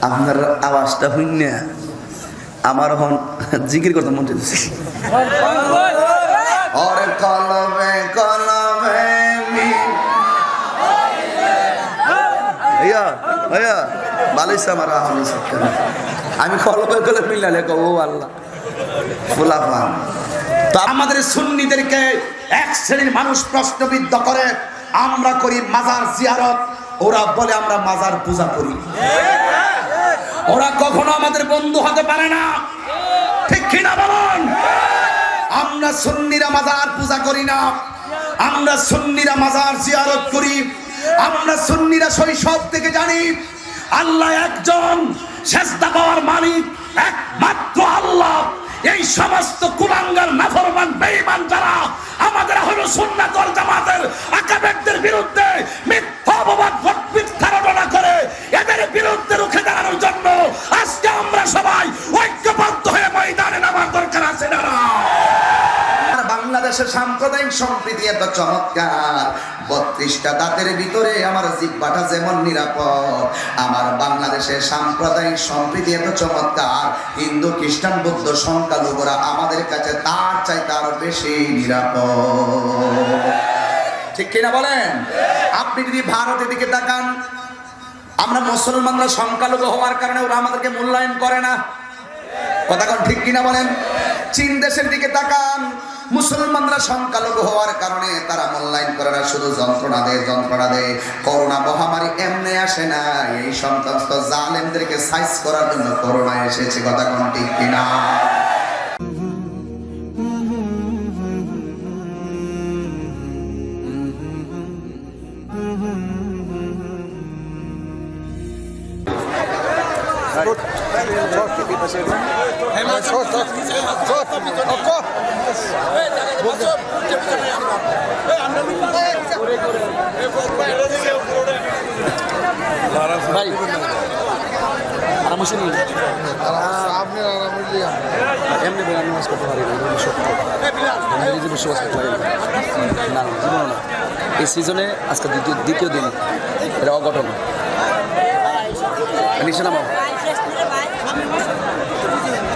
আপনার আওয়াজটা হইন না আমার হন জিকির করতে মন চাইছে। ওরে কলবে কলবে ভালোইছে আমার আমি কলবে কলবে মিলালে কব আল্লাহ ফুলাফান। তো আমাদের সুন্নিদেরকে এক শ্রেণীর মানুষ প্রশ্নবিদ্ধ করে, আমরা করি মাজার জিয়ারত, ওরা বলে আমরা মাজার পূজা করি। ওরা কখনো আমাদের বন্ধু হতে পারে না, ঠিক কিনা বলুন? আমরা সুন্নিরা মাজার পূজা করি না, আমরা সুন্নিরা মাজার জিয়ারত করি। আমরা সুন্নিরা শৈশব থেকে জানি আল্লাহ একজন, সেজদা পাওয়ার মালিক একমাত্র আল্লাহ। এই সমস্ত কুলাঙ্গার নাফরমান বেঈমান যারা আমাদের আহলে সুন্নাত ওয়াল জামাতের আকাবেরদের বিরুদ্ধে মিথ্যা অপবাদ মিথ্যা রটনা করে, এদের বিরুদ্ধে রুখে দাঁড়ানোর জন্য আজকে আমরা সবাই ঐক্যবদ্ধ হয়ে ময়দানে নামার দরকার আছে না? বাংলাদেশের সাম্প্রদায়িক সম্প্রীতি এত চমৎকার, 32টা দাঁতের ভিতরে আমার জিহ্বাটা যেমন নিরাপদ, আমার বাংলাদেশের সাম্প্রদায়িক সম্প্রীতি এত চমৎকার, হিন্দু খ্রিস্টান বৌদ্ধ সংখ্যালঘুরা আমাদের কাছে তার চাইতে আরো বেশি নিরাপদ, ঠিক কিনা বলেন? আপনি যদি ভারতের দিকে তাকান, আমরা মুসলমানরা সংখ্যালঘু হওয়ার কারণে ওরা আমাদেরকে মূল্যায়ন করে না, কথা কোন ঠিক কিনা বলেন? চীন দেশের দিকে তাকান, মুসলমানরা সংখ্যালঘু হওয়ার কারণে তারা মূল্যায়ন করে না, শুধু যন্ত্রণা দেয়। করোনা মহামারী এমনি আসে না, এই সমস্ত জালেমদেরকে সাইজ করার জন্য করোনা এসেছে, কথা কোন ঠিক কিনা? এই সিজনে আজকে দ্বিতীয় দিন, এটা অঘটন। নিচে নামাও,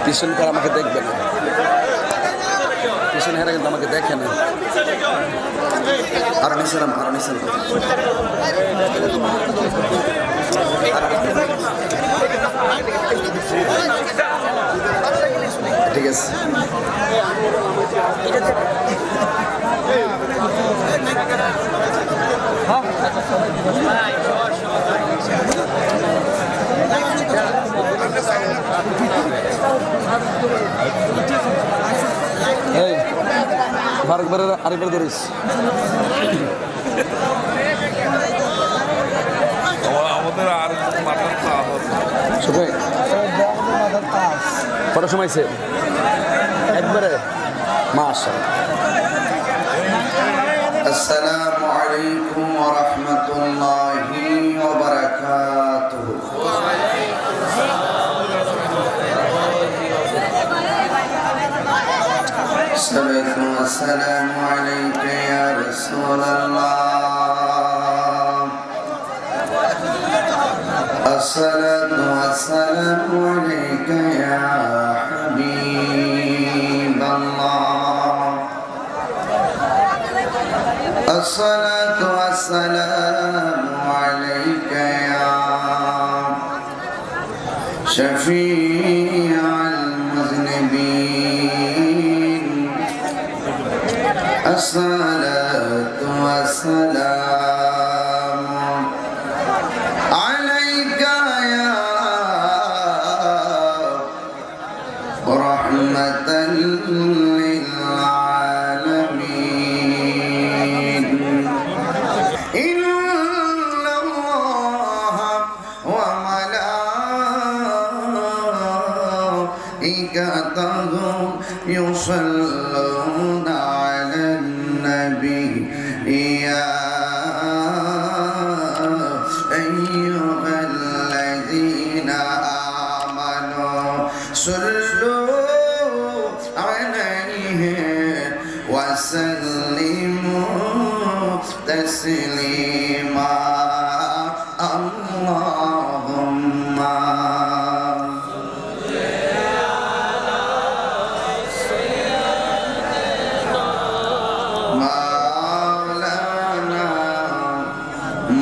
পিছন পর আমাকে দেখবে না, পিছনে হেরা কিন্তু আমাকে দেখে না। আরো নিচে নাম, আরো নিচে নাম। ঠিক আছে, আরেকবার ধরিস। কটার সময় সে একবারে মাশাআল্লাহ। আসসালামু আলাইকুম ওয়া রাহমাতুল্লাহি ওয়া বারাকাতুহু। الصلاة والسلام عليك يا رسول الله، الصلاة والسلام عليك يا حبيب الله، الصلاة والسلام عليك يا شفيع المذنبين، الصلاة والسلام عليك يا رحمة للعالمين، إن الله وملائكته يصلون على النبي يا তাসলিমা আল্লাহুম্মা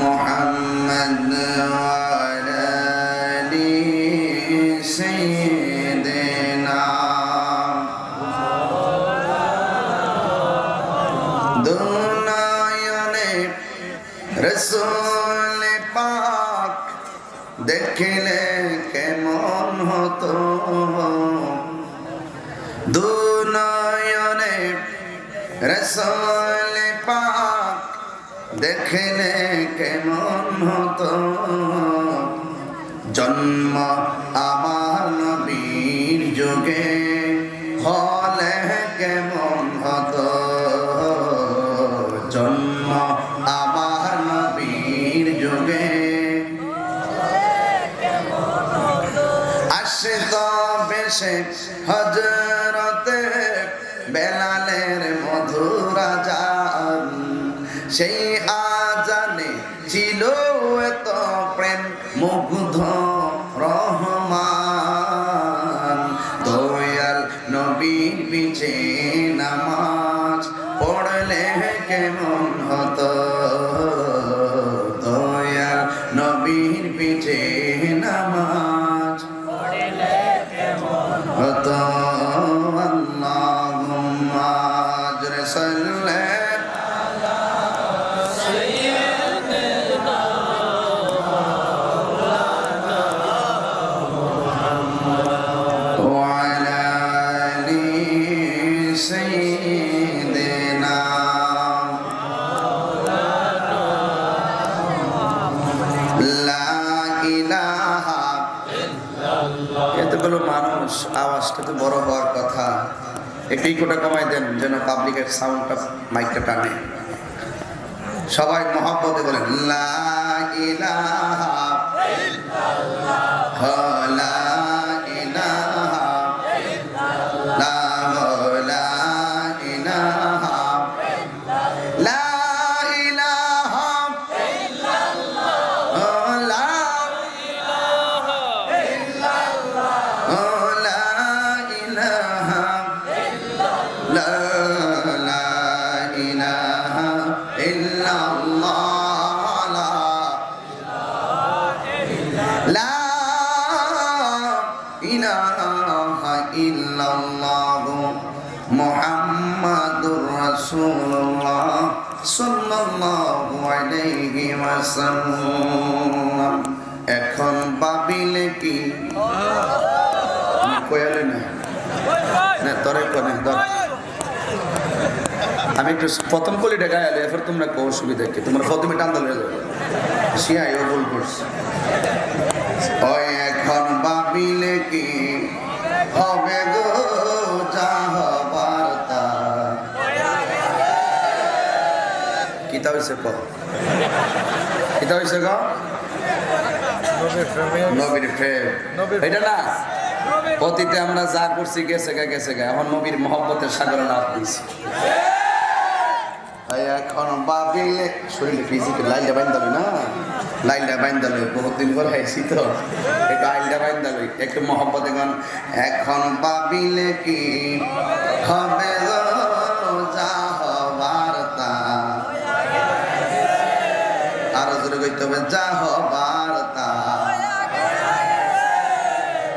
محمد وعلى آل سيدنا দুনয়নে রসূল পাক দেখলে কেমন হতো দুনয়নে রসূল পাক দেখলে কেমন হতো জন্ম আমার নবীর যুগে হলে কেমন হতো জন্ম আমার নবীর যুগে আসে তো বেশে হযরতে বেলালের মধুর আযান সেই আজানে ছিল এত প্রেম মুগ্ধ রহমান দয়াল নবীর পিছে নামাজ পড়লে কেমন হতো দয়াল নবীর পিছে নামাজ পড়লে কেমন হতো আল্লাহুম্মা আজরে সাল্লি এতগুলো মানুষ আওয়াজটা তো বড় হওয়ার কথা একটু ইকোটা কমাই দেন যেন পাবলিকের সাউন্ডটা মাইকটা টানে সবাই মহব্বতে বলেন লা ইলাহা ইল্লাল্লাহ লা ইলাহা ইল্লাল্লাহ লা ইলাহা লা ইলাহা ইল্লাল্লাহ লা মুহাম্মাদুর রাসূলুল্লাহ সাল্লাল্লাহু আলাইহি ওয়াসাল্লাম এখন ভাবিলে কি কইলে না না তোরে কোনে ধর আমি একটু প্রথম কলি ঢাকায় আলে এরপর তোমরা কো অসুবিধা কি তোমরা প্রথমে টান দলে যাবে শিয়া ও ভুল করছে ওই এখন ভাবিলে কি হবে গো যাহবারতা কিতা হইছে কো কিতা হইছে গো নবীর প্রেম এটা না অতীতে আমরা যা করছি গেছে গা এখন নবীর মহব্বতের সাগরে লাভ দিয়েছি এখন ভাবিলে শরীরে ফিজিক্যাল লাইনটা বাইন্দালে না লাইনটা বাইন্দালে বহুত দিন পর আইছি তো একটু আইনটা বাইন্দালে একটু মহব্বত এখন ভাবিলে কি হবে যা হবার তা আরো জোরে কইতে হবে যা হবার তা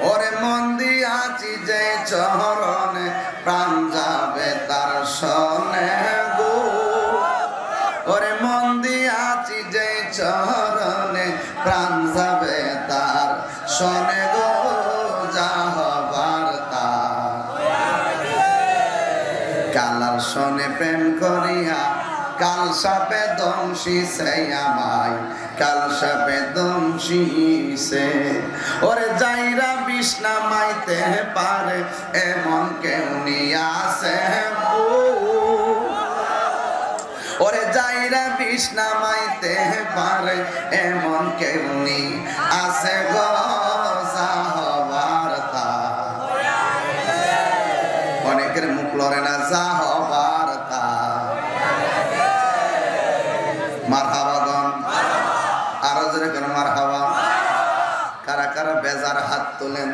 ওরে মন দিয়াছি যে চরণে প্রাণ যাবে তার সনে গো ওরে মন দিয়াছি যে চরণে প্রাণ যাবে তার সনে গো যা হবার তা কালার সনে প্রেম করিয়া কাল সাপে দংশিছে আমায় কাল সাপে দংশিছে ওরে যাইরা বিষ্ণা মাইতে পারে এমন কেউ নিয়াছে ওরে যাইরা বিষ্ণা মাইতে পারে এমন কেউ নি আছে গো যাহবারতা অনেকের মুখ লড়ে না যাহবারতা মারহাবা আরো জোরে কেন মারহাবা। কারা কারা বেজার হাত তোলেন?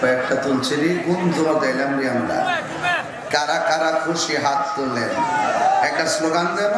কয়েকটা তুলছেন, কোন জোর দিলাম রে আমরা। কারা কারা খুশি হাত তোলেন? একটা স্লোগান দেন।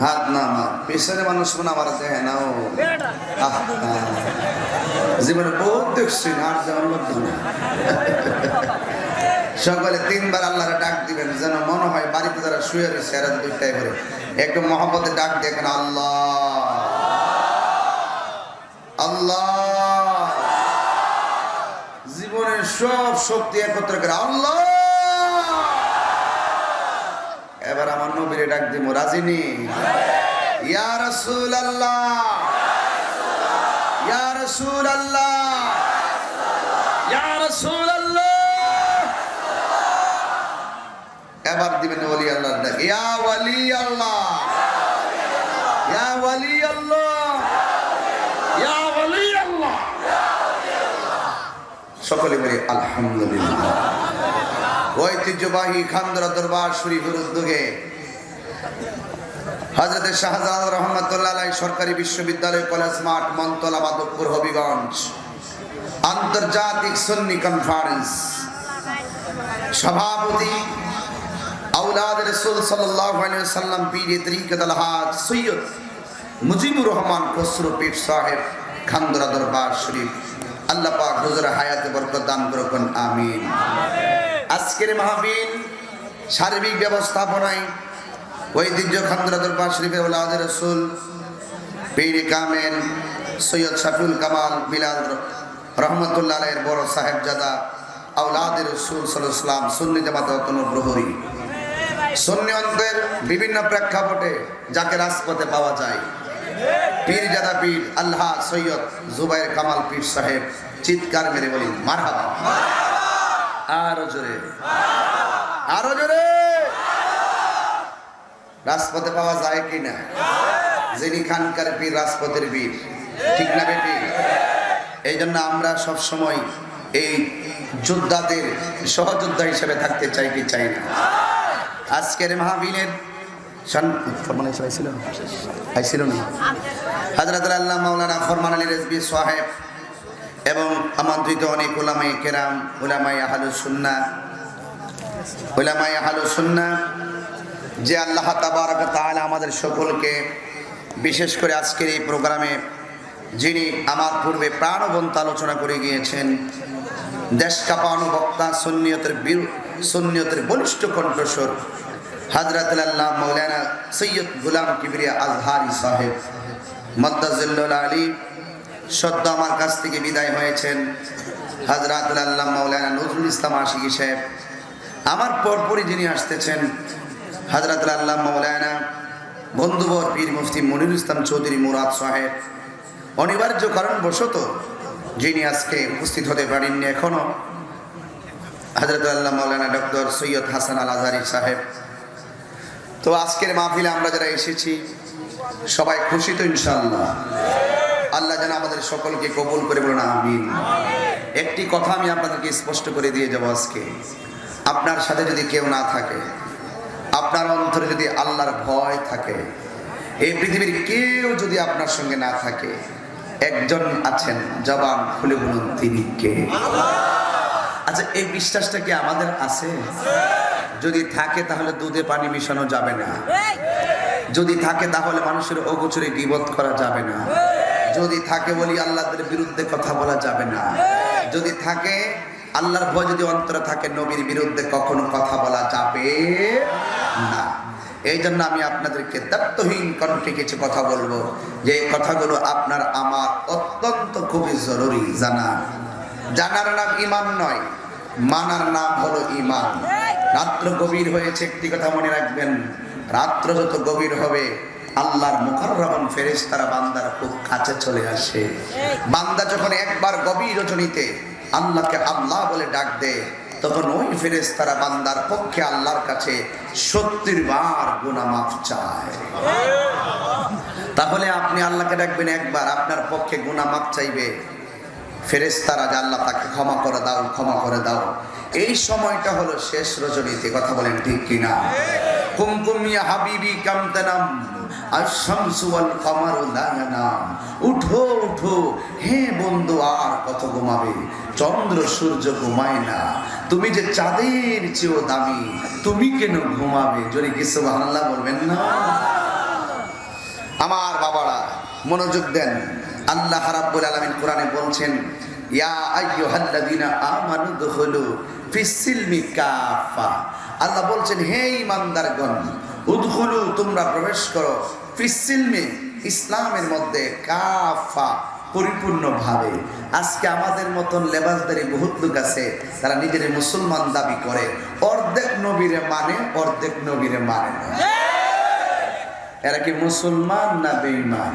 হাত নামা পেছনে মানুষ মনে আমার দেখে না। জীবনে বহুত দেখছি না, আর যেমন সকালে 3 বার আল্লাহরে ডাক দিবেন, যেন মনে হয় বাড়িতে যারা শুয়ে রয়েছে এরা 2টাই করে একটু মহব্বতে ডাক দেখেন, আল্লাহ আল্লাহ। জীবনের সব শক্তি একত্র করে আল্লাহ। এবার আমার নবীরে ডাক দিব, রাজিনী? ইয়া রাসূলুল্লাহ, ইয়া রাসূলুল্লাহ, ইয়া রাসূলুল্লাহ। এবার দিবেন ওলি আল্লাহর ডাক, ইয়া ওয়ালি আল্লাহ, ইয়া ওয়ালি আল্লাহ, ইয়া ওয়ালি আল্লাহ। সকলে বলি আলহামদুলিল্লাহ। ঐতিহ্যবাহী খানদরা দরবার শরীফের উদ্যোগে হযরত শাহজালাল রহমাতুল্লাহ আলাইহি সরকারি বিশ্ববিদ্যালয় কলেজ মাঠ, মনতলা, মাধবপুর, হবিগঞ্জ আন্তর্জাতিক সুন্নি কনফারেন্স সভাপতি আওলাদ রাসূল সাল্লাল্লাহু আলাইহি ওয়াসাল্লাম পীর তরিকত আল-হাজ সৈয়দ মুজিবুর রহমান খসরু পীর সাহেব খানদরা দরবার শরীফ, আল্লাহ পাক হুজুরের হায়াতে বরকত দান করুন, আমিন। আজকের মাহফিল সার্বিক ব্যবস্থাপনায় ঐতিহ্য খানদরা দরবার শরীফের আওলাদ রাসূল পীর কামেল সৈয়দ শাফিউল কামাল বিলাল রহমাতুল্লাহ আলাইহির বড় সাহেবজাদা আওলাদ রাসূল সাল্লাল্লাহু আলাইহি ওয়াসাল্লাম সুন্নি জামাত অতনু প্রহরী সুন্নি অন্তের বিভিন্ন প্রেক্ষাপটে যাকে রাজপথে পাওয়া যায়, পীরজাদা পীর আল্লাহ সৈয়দ জুবাইর কামাল পীর সাহেব, চিৎকার মেরে বলি মারহাবা। আরো জোরে, আরো জোরে। রাজপথে পাওয়া যায় কিনা? যিনি খানকার পীর রাজপথের বীর, ঠিক না বেটি? এই জন্য আমরা সব সময় এই যোদ্ধাদের সহযোদ্ধা হিসেবে থাকতে চাই কি চাই না? আজকের মাহফিলের হযরত আল্লাহ মাওলানা ফরমান আলী রেজভী সাহেব এবং আমন্ত্রিত অনেক উলামায়ে কেরাম, উলামায়ে আহলুস সুন্নাহ, উলামায়ে আহলুস সুন্নাহ, যে আল্লাহ তাবারক ওয়া তাআলা আমাদের সকলকে বিশেষ করে আজকের এই প্রোগ্রামে যিনি আমার পূর্বে প্রাণবন্ত আলোচনা করে গিয়েছেন, দেশ কাঁপানো বক্তা, সুন্নিয়তের বলিষ্ঠ কণ্ঠস্বর হযরত আল্লাহ মাওলানা সৈয়দ গোলাম কিবরিয়া আজহারি সাহেব মাদ্দাজিল্লুল আলী, সদ্য আমার কাছ থেকে বিদায় হয়েছেন হযরত আল্লাহ মাওলানা নজরুল ইসলাম আশিকি সাহেব। আমার পরপরই যিনি আসতেছেন হযরত আল্লাহ মাওলানা বন্ধুবর পীর মুফতি মনিরুল ইসলাম চৌধুরী মুরাদ সাহেব। অনিবার্য কারণবশত যিনি আজকে উপস্থিত হতে পারেননি এখনো, হযরত আল্লাহ মাওলানা ডক্টর সৈয়দ হাসান আল আজহারি সাহেব। তো আজকের মাহফিলে আমরা যারা এসেছি সবাই খুশি তো ইনশাআল্লাহ? আল্লাহ যেন আমাদের সকলকে কবুল করে, বলুন আমিন। একটি কথা আমি আপনাদেরকে স্পষ্ট করে দিয়ে যাব, আজকে আপনার সাথে যদি কেউ না থাকে, আপনার অন্তরে যদি আল্লাহর ভয় থাকে, এই পৃথিবীর কেউ যদি আপনার সঙ্গে না থাকে, একজন আছেন, জবান খুলে বলুন তিনি কে? আচ্ছা, এই বিশ্বাসটা কি আমাদের আছে? যদি থাকে তাহলে দুধে পানি মিশানো যাবে না। যদি থাকে তাহলে মানুষের অগোচরে গীবত করা যাবে না। যদি থাকে বলি আল্লাহর বিরুদ্ধে কথা বলা যাবে না। যদি থাকে আল্লাহর ভয় যদি অন্তরে থাকে, নবীর বিরুদ্ধে কখনো কথা বলা যাবে না। এই জন্য আমি আপনাদেরকে দায়িত্বহীন কণ্ঠে কিছু কথা বলবো, যে কথাগুলো আপনার আমার অত্যন্ত খুবই জরুরি জানা। জানার নাম ঈমান নয়, মানার নাম হলো ঈমান। রাত্র গভীর হয়েছে, একটি কথা মনে রাখবেন, রাত্র যত গভীর হবে আল্লাহর মুকাররাম ফেরেশতারা বান্দার খুব কাছে চলে আসে। বান্দা যখন একবার গভীর রজনীতে আল্লাহকে আল্লাহ বলে ডাক দেয়, তখন ওই ফেরেশতারা বান্দার পক্ষে আল্লাহর কাছে 70 বার গুনাহ মাফ চায়। তাহলে আপনি আল্লাহকে ডাকবেন একবার, আপনার পক্ষে গুনাহ মাফ চাইবে ফেরেশতারা, যে আল্লাহ তাকে ক্ষমা করে দাও, ক্ষমা করে দাও। এই সময়টা হলো শেষ রজনীতে, কথা বলেন ঠিক কিনা? কুমকুম ইয়া হাবিবি কাম তানাম আশ-শামসু ওয়াল কামারু লা ইয়ানাম। উঠো উঠো হে বন্ধু, আর কত ঘুমাবে, চন্দ্র সূর্য ঘুমায় না, তুমি যে চাঁদের চেয়েও দামি, তুমি কেন ঘুমাবে? জোরে কি সুবহানাল্লাহ বলবেন না? আমার বাবারা মনোযোগ দেন, আল্লাহ রাব্বুল আলামিন কোরআনে বলছেন, ইয়া আইয়ুহাল্লাযীনা আমানু দুখুলু ফিস-সিলমি কাফা। আল্লাহ বলছেন, হে ঈমানদারগণ, উদখুলু, তোমরা প্রবেশ করো, ফিস-সিলমি, ইসলামের মধ্যে, কাফা, পরিপূর্ণভাবে। আজকে আমাদের মতন লেবাসদারি বহুত লোক আছে, তারা নিজের মুসলমান দাবি করে, অর্ধেক নবীরে মানে, অর্ধেক নবীরে মানে না। এরা কি মুসলমান না বেঈমান?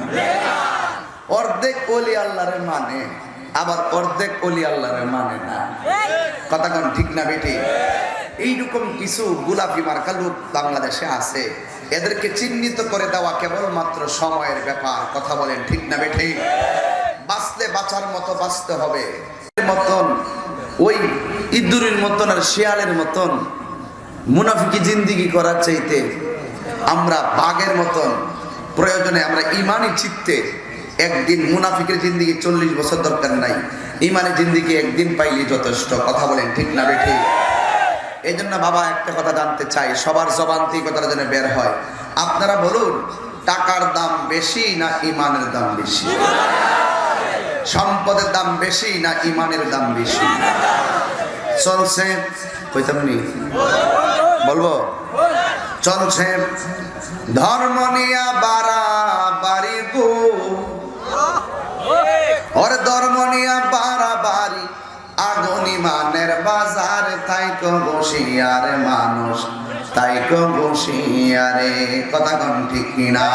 অর্ধেক ওলি আল্লাহরে মানে, আবার অর্ধেক ওলি আল্লাহরে মানে না। কথা কোন ঠিক না বেটি? এইরকম কিছু গোলাপি মার্কা লোক বাংলাদেশে আছে, এদেরকে চিহ্নিত করে দেওয়া কেবলমাত্র সময়ের ব্যাপার। কথা বলেন ঠিক না বেটি? বাঁচতে বাঁচার মতো বাঁচতে হবে। মতন ওই ইঁদুরের মতন আর শিয়ালের মতন মুনাফিকি জিন্দিগি করার চাইতে আমরা বাঘের মতন প্রয়োজনে আমরা ইমানি চিত্তে একদিন, মুনাফিকের জিন্দিগি 40 বছর দরকার নাই, ইমানি জিন্দিগি একদিন পাইলে যথেষ্ট। কথা বলেন ঠিক না বেঠি? এই জন্য বাবা একটা কথা জানতে চাই, সবার জবান থেকে কথাটা যেন বের হয়। আপনারা বলুন, টাকার দাম বেশি না ইমানের দাম বেশি? সম্পদের দাম বেশি না ইমানের দাম বেশি? চলছে কইতাম নি, বলবো চলছে ধর্ম নিয়া বাড়াবাড়ি গো, ওর ধর্ম নিয়া বাড়াবাড়ি, আগুন ইমানের বাজার, তাই কো বসিয়ার মানুষ, তাই কো বসিয়ারে। কথা কোন ঠিক কিনা?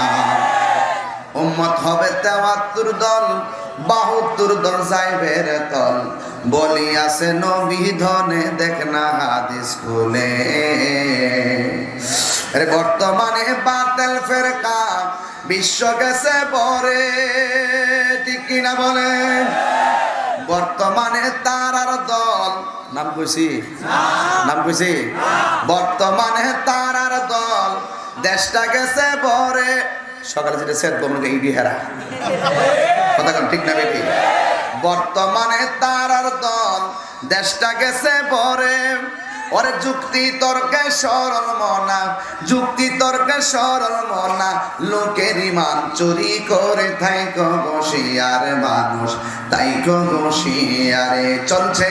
উম্মত হবে 73 দল, 72 দল যাইবে রে তল, বলি আছে নবী ধনে, দেখ না হাদিস খুলে। বর্তমানে বাতিল ফেরকা বিশ্ব গেছে পরে, ঠিক কিনা বলেন? বর্তমানে তারার দল, নাম কইছি নাম কইছি, বর্তমানে তারার দল, দেশটা গেছে পরে। সকালে যেটা সেট বমকে ইডি হেরা, কথা কোন ঠিক না বেটি? বর্তমানে তারার দল, দেশটা গেছে পরে। ওরে যুক্তি তর্কে সরল মনা, যুক্তি তর্কে সরল মনা, লোকের ইমান চুরি করে তাই কো বসিয়ার মানুষ, তাই কো বসিয়ারে। চলছে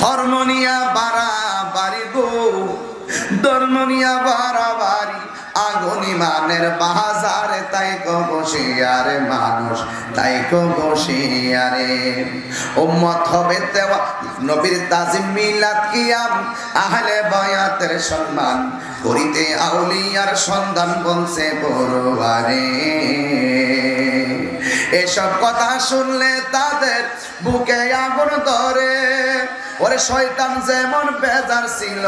ধর্ম নিয়া বাড়াবাড়ি গো, ধর্ম নিয়া বাড়াবাড়ি, আগুন ইমানের বাজারে, তাই কো বসিয়ারে মানুষ, তাই কো বসিয়ারে। উম্মত হবে দেওয়া নবীর তাজিম, মিলাদ কিয়াম, আহলে বায়াতের সম্মান, করিতে আউলিয়ার সন্ধান, বলছে পরবারে। এসব কথা শুনলে তাদের বুকে আগুন ধরে। ওরে শয়তান যেমন বেজার ছিল,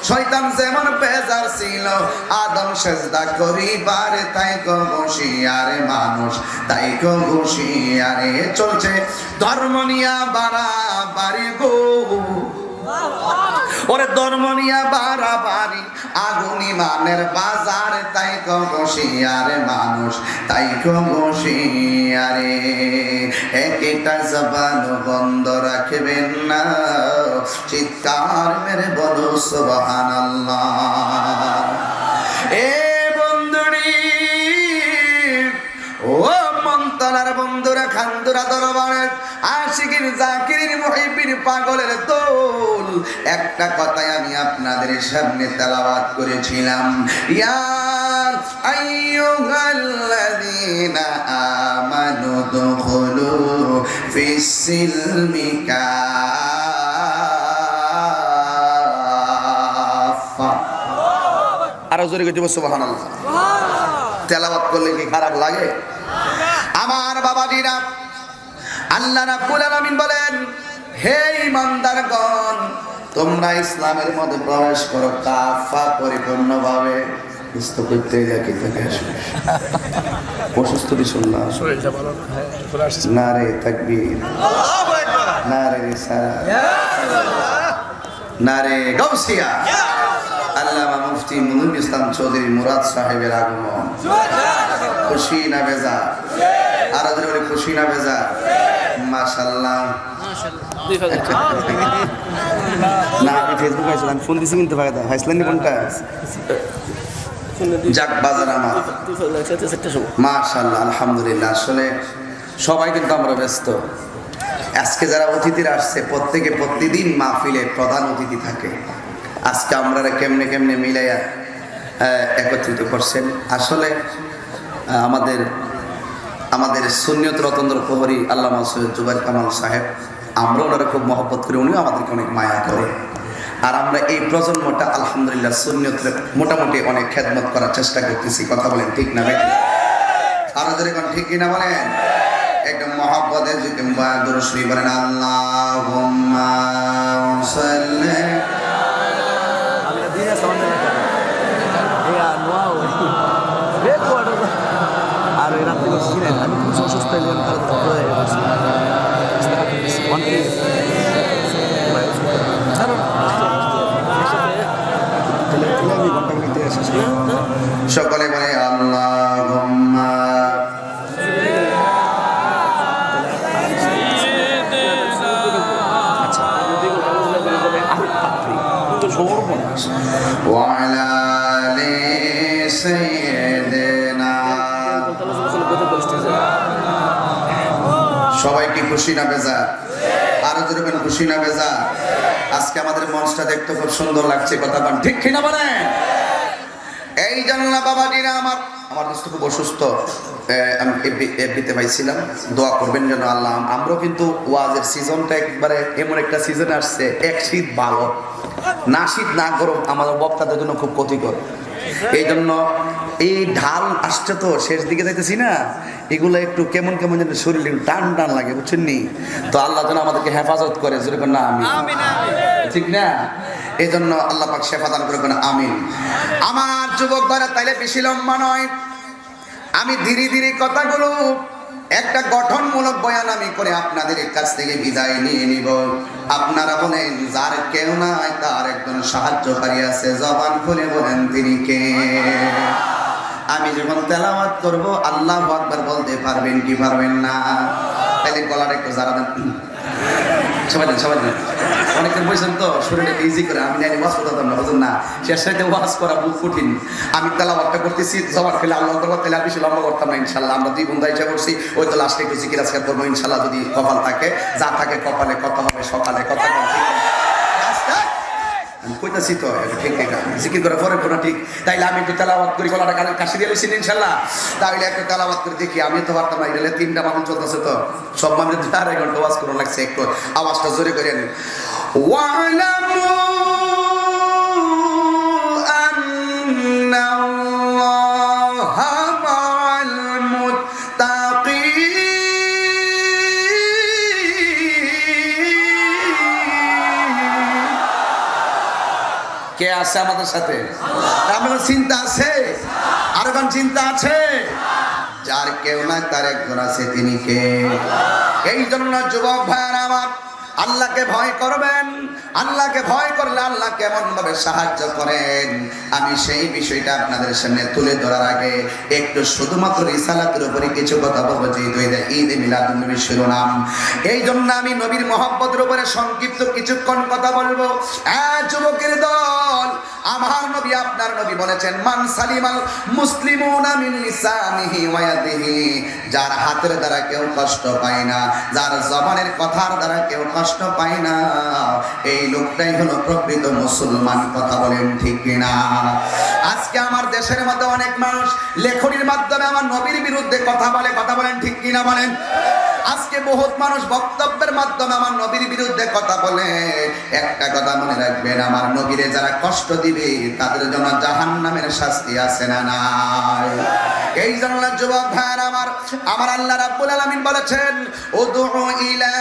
শয়তান যেমন বেজার ছিল, আদম সেজদা করিবারে, তাই কো বসিয়ারে মানুষ, তাই কো বসিয়ারে। চলছে ধর্ম নিয়া বাড়াবাড়ি গো, ওরে ধর্ম নিয়া বাড়াবাড়ি, আগুন ইমানের বাজারে, তাই কো বসিয়ারে মানুষ, তাই কো বসিয়ারে। একটা জবান বন্ধ রাখবেন না, চিৎকার মেরে বলো সুবহানাল্লাহ। এ বন্ধুরি, ও মন্তলার বন্ধুরা, খান্দুরা দরবারের আশিকির, জাকিরির, মুহিব্বির, পাগলের দোল, একটা কথাই আমি আপনাদের সামনে তেলাওয়াত করেছিলাম, ইয়া আইয়ুহাল্লাযীনা আমানু দুখুলু ফিস-সিলমি কাফা। আরো জোরে কইতে সুবহানাল্লাহ। তেলাওয়াত করলে কি খারাপ লাগে? আমার বাবাজিরা, আল্লাহ রাব্বুল আলামিন বলেন, হে ঈমানদারগণ, তোমরা ইসলামের মধ্যে প্রবেশ করো কাফা, পরিপূর্ণভাবে। সুস্থ করতে যাকে থেকে অসুস্থ বিশুল্লাহ, নারে তাকবীর, নারে রিসালাত, নারে গাউসিয়া। আল্লামা মুফতি মুনুল ইসলাম চৌধুরী মুরাদ সাহেবের আগমন। খুশি না বেজা? আর জোরে খুশি না বেজা? মাশাআল্লাহ। না, আমি ফেসবুকে আসলাম, ফোন দিছি কিন্তু হাসলেন কোনটা? যাক বাজার আমার, মাশাআল্লাহ, আলহামদুলিল্লাহ। আসলে সবাই কিন্তু আমরা ব্যস্ত। আজকে যারা অতিথিরা আসছে, প্রত্যেকে প্রতিদিন মাহফিলে প্রধান অতিথি থাকে। আজকে আমরা কেমনে কেমনে মিলাইয়া একত্রিত করছেন। আসলে আমাদের সুন্নিয়ত রতন্দ্র প্রহরী আল্লামা সৈয়দ জুবাইর কামাল সাহেব, আমরা ওনারা খুব মহব্বত করি, উনিও আমাদেরকে অনেক মায়া করে। আর আমরা এই প্রজন্মটা আলহামদুলিল্লাহ সুন্নিয়তের মোটামুটি অনেক খেদমত করার চেষ্টা করতেছি। কথা বলেন ঠিক না ভাই? আর ওদের এখন ঠিক কিনা বলেন? একদম মহব্বতে যদি দুরূদ শরীফ বলেন, আল্লাহুম্মা সাল্লি আর ওই রাত্রে ছিলেন, আমি খুব অসুস্থ হইলাম, সকলে বলে আল্লাহুম্মা ওয়া আলা আলি সাইয়্যিদিনা। সবাই কি খুশি না বেজা? আরো জোরে খুশি না বেজা? আজকে আমাদের মঞ্চটা দেখতে খুব সুন্দর লাগছে। কথা বলেন ঠিক কিনা বলেন? এই জন্য বাবাজিরা, আমার দোস্ত খুব অসুস্থ, আমি এফবিতে পাইছিলাম, দোয়া করবেন যেন আল্লাহ। আমরাও কিন্তু ওয়াজের সিজনটা একবারে এমন একটা সিজন আসছে, এক শীত ভালো না, শীত না গরম, আমাদের বক্তাদের জন্য খুব ক্ষতিকর। এই জন্য এই ঢাল আসছে তো, শেষ দিকে যাইতেছি না, এগুলো একটু কেমন কেমন যেন শরীরে টান টান লাগে, বুঝছেন নি? তো আল্লাহ যেন আমাদেরকে হেফাজত করে, যেরকম না আমি, ঠিক না? এই জন্য আল্লাহ পাক শেফা দান করে, আমিন। আমার যুবক ভাইরা, তাইলে বেশি লম্বা নয়, আমি ধীরে ধীরে কথাগুলো একটা গঠনমূলক বয়ান আমি করে আপনাদের কাছ থেকে বিদায় নিয়ে নিব। আপনারা বলেন, যার কেউ নাই তার একজন সাহায্যকারী আছে, জবান খুলে বলেন তিনি কে? আমি যখন তেলাওয়াত করব, আল্লাহু আকবার বলতে পারবেন কি পারবেন না? তাহলে গলাটা একটু যারা দেন, সবাই দেন, সবাই দেন। অনেকের বলছেন তো শরীরে ইজি করে, আমি জানি ওয়াজ করতাম না, বুঝুন না, শেষ সাথে ওয়াজ করা খুব কঠিন। আমি তেলাওয়াতটা করতেছি, জবান খেলে আল্লাহ করবো, তাহলে আর বেশি লম্বা করতাম না ইনশাল্লাহ। আমরা দুই বন্ধু ইচ্ছা করছি, ওই তো লাস্টে একটু জিকির আজকাল করবো ইনশাল্লাহ, যদি কপাল থাকে। যা থাকে কপালে, কথা হবে সকালে, কথা আমি কইতাছি তো ঠিক এটা জিকির করে পরে কোনো ঠিক। তাইলে আমি একটু তেলাওয়াত করি, গলাটা কাশি দিয়ে লইছি ইনশাল্লাহ। তাইলে একটু তেলাওয়াত করে দেখি, আমি তো পারতাম না, এটা 3টা মাহফিল চলতেছে তো, সব মাহফিলে 2.5 ঘন্টা ওয়াজ করা লাগছে। একটু আওয়াজটা জোরে করেন। ওয়ালামু আন্নাল্লাহা মা'আল মুত্তাকিন। কে আছে আমাদের সাথে? আমাদের চিন্তা আছে, আর কোন চিন্তা আছে? যার কেউ নাই তার একজন আছে, তিনি কে? এই জন্য যুবক ভাইরা আমার, আল্লাহকে ভয় করবেন। আল্লাহকে ভয় করলে আল্লাহ কেমন ভাবে সাহায্য করেন, আমি সেই বিষয়টা আপনাদের সামনে তুলে ধরার আগে একটু শুধুমাত্র রিসালাতের উপরে কিছু কথা বলবো, যেহেতু ঈদ মিলাদুন নবীর শিরোনাম। এই জন্য আমি নবীর মহব্বতের উপরে সংক্ষিপ্ত কিছুক্ষণ কথা বলবো। যুবকের দল, আমার নবী, আপনার নবী বলেছেন, মান সালিমাল মুসলিমুনা মিন লিসানিহি ওয়া ইয়াদিহি। যার হাতের দ্বারা কেউ কষ্ট পায় না, যার জবানের কথার দ্বারা কেউ কষ্ট পায় না, এই লোকটাই হলো প্রকৃত মুসলমান। কথা বলেন ঠিক কিনা? আজকে আমার দেশের মধ্যে অনেক মানুষ লেখনির মাধ্যমে আমার নবীর বিরুদ্ধে কথা বলে। কথা বলেন ঠিক কিনা বলেন? আজকে বহুত মানুষ বক্তব্যের মাধ্যমে আমার নবীর বিরুদ্ধে কথা বলে। একটা কথা মনে রাখবেন, আমার নবীরে যারা কষ্ট দিবে তাদের জন্য জাহান্নামের শাস্তি আছে না নাই? এই জন্য যুবক ভাইরা আমার আল্লাহ রাব্বুল আলামিন বলেছেন উদউ ইলা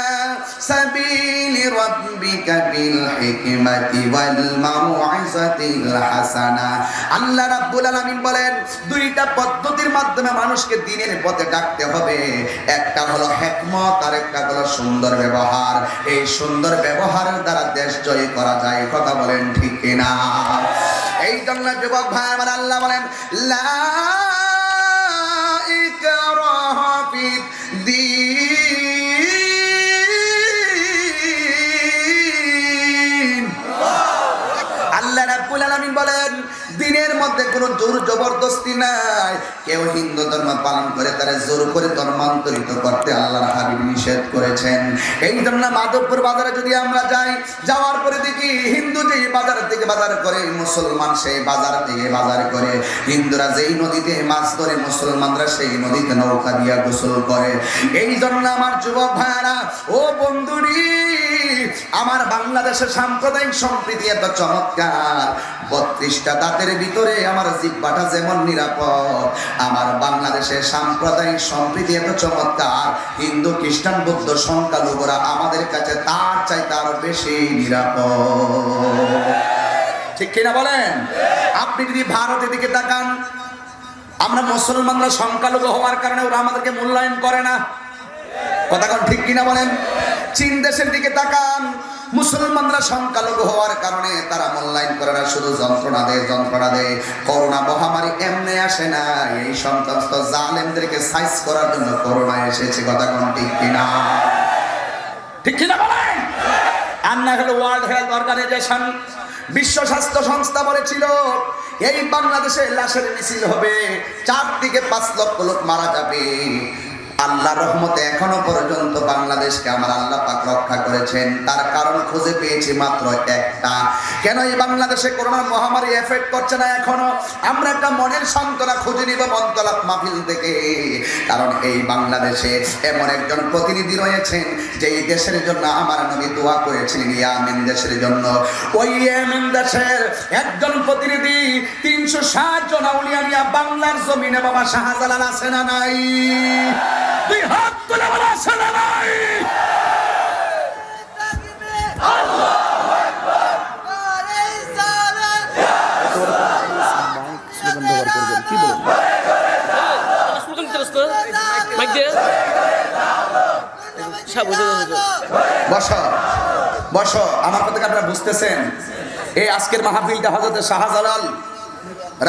সাবিলি রাব্বিকা বিল হিকমাতি ওয়াল মাউইজাতিল হাসানা। আল্লাহ রাব্বুল আলামিন বলেন দুইটা পদ্ধতির মাধ্যমে মানুষকে দ্বীনের পথে ডাকতে হবে, একটা হলো হিকমত আর একটা হলো সুন্দর ব্যবহার। এই সুন্দর ব্যবহারের দ্বারা দেশ জয় করা যায়, কথা বলেন ঠিক কিনা? এই জন্য যুবক ভাই আমার আল্লাহ বলেন লা ইকরাহা ফিদ্দীন। আল্লাহ রাব্বুল আলামিন বলেন দ্বীনের মধ্যে কোনো জোর জবরদস্তি নাই। কেউ হিন্দু ধর্ম পালন করে তারা জোর করে ধর্মান্তরিত করতে আল্লাহর হাবিব নিষেধ করেছেন। এই জন্য মাধবপুর বাজারে যদি আমরা যাই, যাওয়ার পরে দেখি হিন্দু যেই বাজার থেকে বাজার করে মুসলমান সেই বাজার থেকে বাজার করে। হিন্দুরা যেই নদীতে মাছ ধরে মুসলমানরা সেই নদীতে নৌকা দিয়া গোসল করে। এই জন্য আমার যুবক ভাইরা ও বন্ধুরি, আমার বাংলাদেশের সাম্প্রদায়িক সম্প্রীতি এত চমৎকার, 32টা দাঁতের ভিতরে আমার জিহ্বাটা যেমন নিরাপদ, আমার বাংলাদেশের সাম্প্রদায়িক সম্প্রীতি এত চমৎকার, হিন্দু খ্রিস্টান বৌদ্ধ সংখ্যালঘুরা আমাদের কাছে তার চাইতে আরো বেশি নিরাপদ। ঠিক কিনা বলেন? আপনি যদি ভারতের দিকে তাকান, আমরা মুসলমানরা সংখ্যালঘু হওয়ার কারণে ওরা আমাদেরকে মূল্যায়ন করে না, কথা কোন ঠিক কিনা বলেন? চীন দেশের দিকে তাকান, মুসলমানরা সংখ্যালঘু হওয়ার কারণে তারা মূল্যায়ন করে না, শুধু যন্ত্রণা দেয়। করোনা মহামারী এমনি আসে না, এই সমস্ত জালেমদেরকে সাইজ করার জন্য করোনা এসেছে, কথা কোন ঠিক কিনা? ঠিক কিনা বলেন? আর না হলো ওয়ার্ল্ড হেলথ অর্গানাইজেশন, বিশ্ব স্বাস্থ্য সংস্থা বলেছিল এই বাংলাদেশে লাশের মিছিল হবে, 4 থেকে 5 লক্ষ লোক মারা যাবে। আল্লাহর রহমতে এখনো পর্যন্ত বাংলাদেশকে আমার আল্লাহ পাক রক্ষা করেছেন। তার কারণ খুঁজে পেয়েছি মাত্র একটা। কেন এই বাংলাদেশে করোনার মহামারী এফেক্ট করছে না এখনো? আমরা একটা মনের সান্ত্বনা খুঁজে নিব মন্তলাপ মাহফিল থেকে। কারণ এই বাংলাদেশে এমন একজন প্রতিনিধি রয়েছেন যেই দেশের জন্য আমার নবী দোয়া করেছিলেন ইয়েমেন দেশের জন্য। ওই ইয়েমেন দেশের একজন প্রতিনিধি 360 জন আউলিয়া নিয়ে বাংলার জমিনে বাবা শাহজালাল আছে না নাই? দুই হাত তুলে বলা আছে না নাই? আল্লাহু আকবার। কি বলেন? বসো, আমার কথা আপনারা বুঝতেছেন? এই আজকের মাহফিলটা হযরত শাহজালাল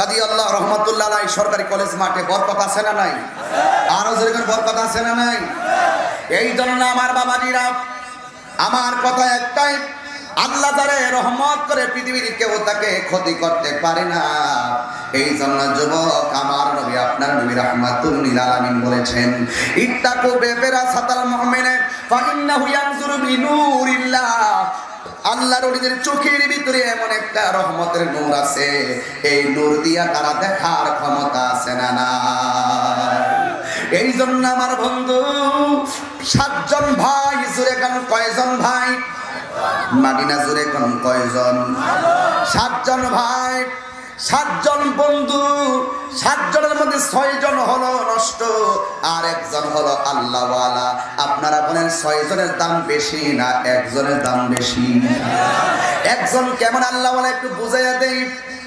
রাদিয়াল্লাহু রহমাতুল্লাহ আলাইহি সরকারি কলেজ মাঠে বরকত আছে না নাই? আরো যেরকম বরকত আছে না নাই? এই জন্য আমার বাবাজিরা, আমার কথা একটাই, আল্লাহ তারে রহমত করে পৃথিবীর কেউ তাকে ক্ষতি করতে পারে না। এই জন্য যুবক, আমার নবী আপনার নবী রাহমাতুল লিল আলামিন বলেছেন ইত্তাকু বিফিরাসাতাল মুমিন ফাইন্নাহু ইয়ানজুরু বিনুরিল্লাহ। আল্লাহর ওলিদের চোখের ভিতরে এমন একটা রহমতের নূর আছে, এই নূর দিয়া তারা দেখার ক্ষমতা আছে না না? এই জন্য আমার বন্ধু 7 জন ভাই, জোরে গান কয়জন ভাই? মাদিনা জোরে গান কয়জন? 7 জন ভাই, 7 জন বন্ধু, 7 জনের মধ্যে 6 জন হলো নষ্ট আর 1 জন হলো আল্লাহওয়ালা। আপনারা বলেন 6 জনের দাম বেশি না 1 জনের দাম বেশি? 1 জন কেমন আল্লাহওয়ালা একটু বুঝাইয়া দেই,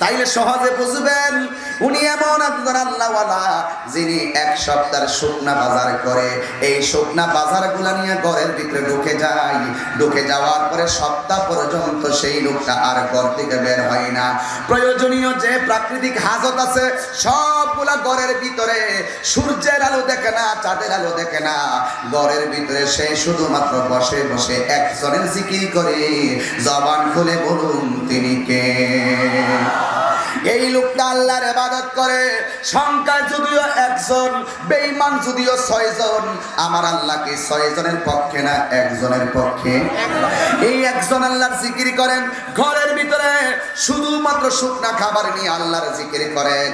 তাইলে সহজে বুঝবেন। উনি এমন একজন আল্লাহওয়ালা যিনি 1 সপ্তাহের শুকনা বাজার করে, এই শুকনা বাজারগুলা নিয়ে ঘরের ভিতরে ঢুকে যাওয়ার পরে সপ্তাহ পর্যন্ত সেই লোকটা আর ঘর থেকে বের হয় না। প্রয়োজনীয় যে প্রাকৃতিক হাজত আছে সবগুলা ঘরের ভিতরে, সূর্যের আলো দেখে না, চাঁদের আলো দেখে না, ঘরের ভিতরে সে শুধুমাত্র বসে বসে একজনের জিকির করে। জবান খুলে বলুন তিনি কে? এই লোকটা আল্লাহর ইবাদত করে, সংখ্যা যদিও 1 জন, বেঈমান যদিও 6 জন, আমার আল্লাহ কি 6 জনের পক্ষে না 1 জনের পক্ষে? এই 1 জন আল্লাহর জিকির করেন, ঘরের ভিতরে শুধুমাত্র শুকনা খাবার নিয়ে আল্লাহর জিকির করেন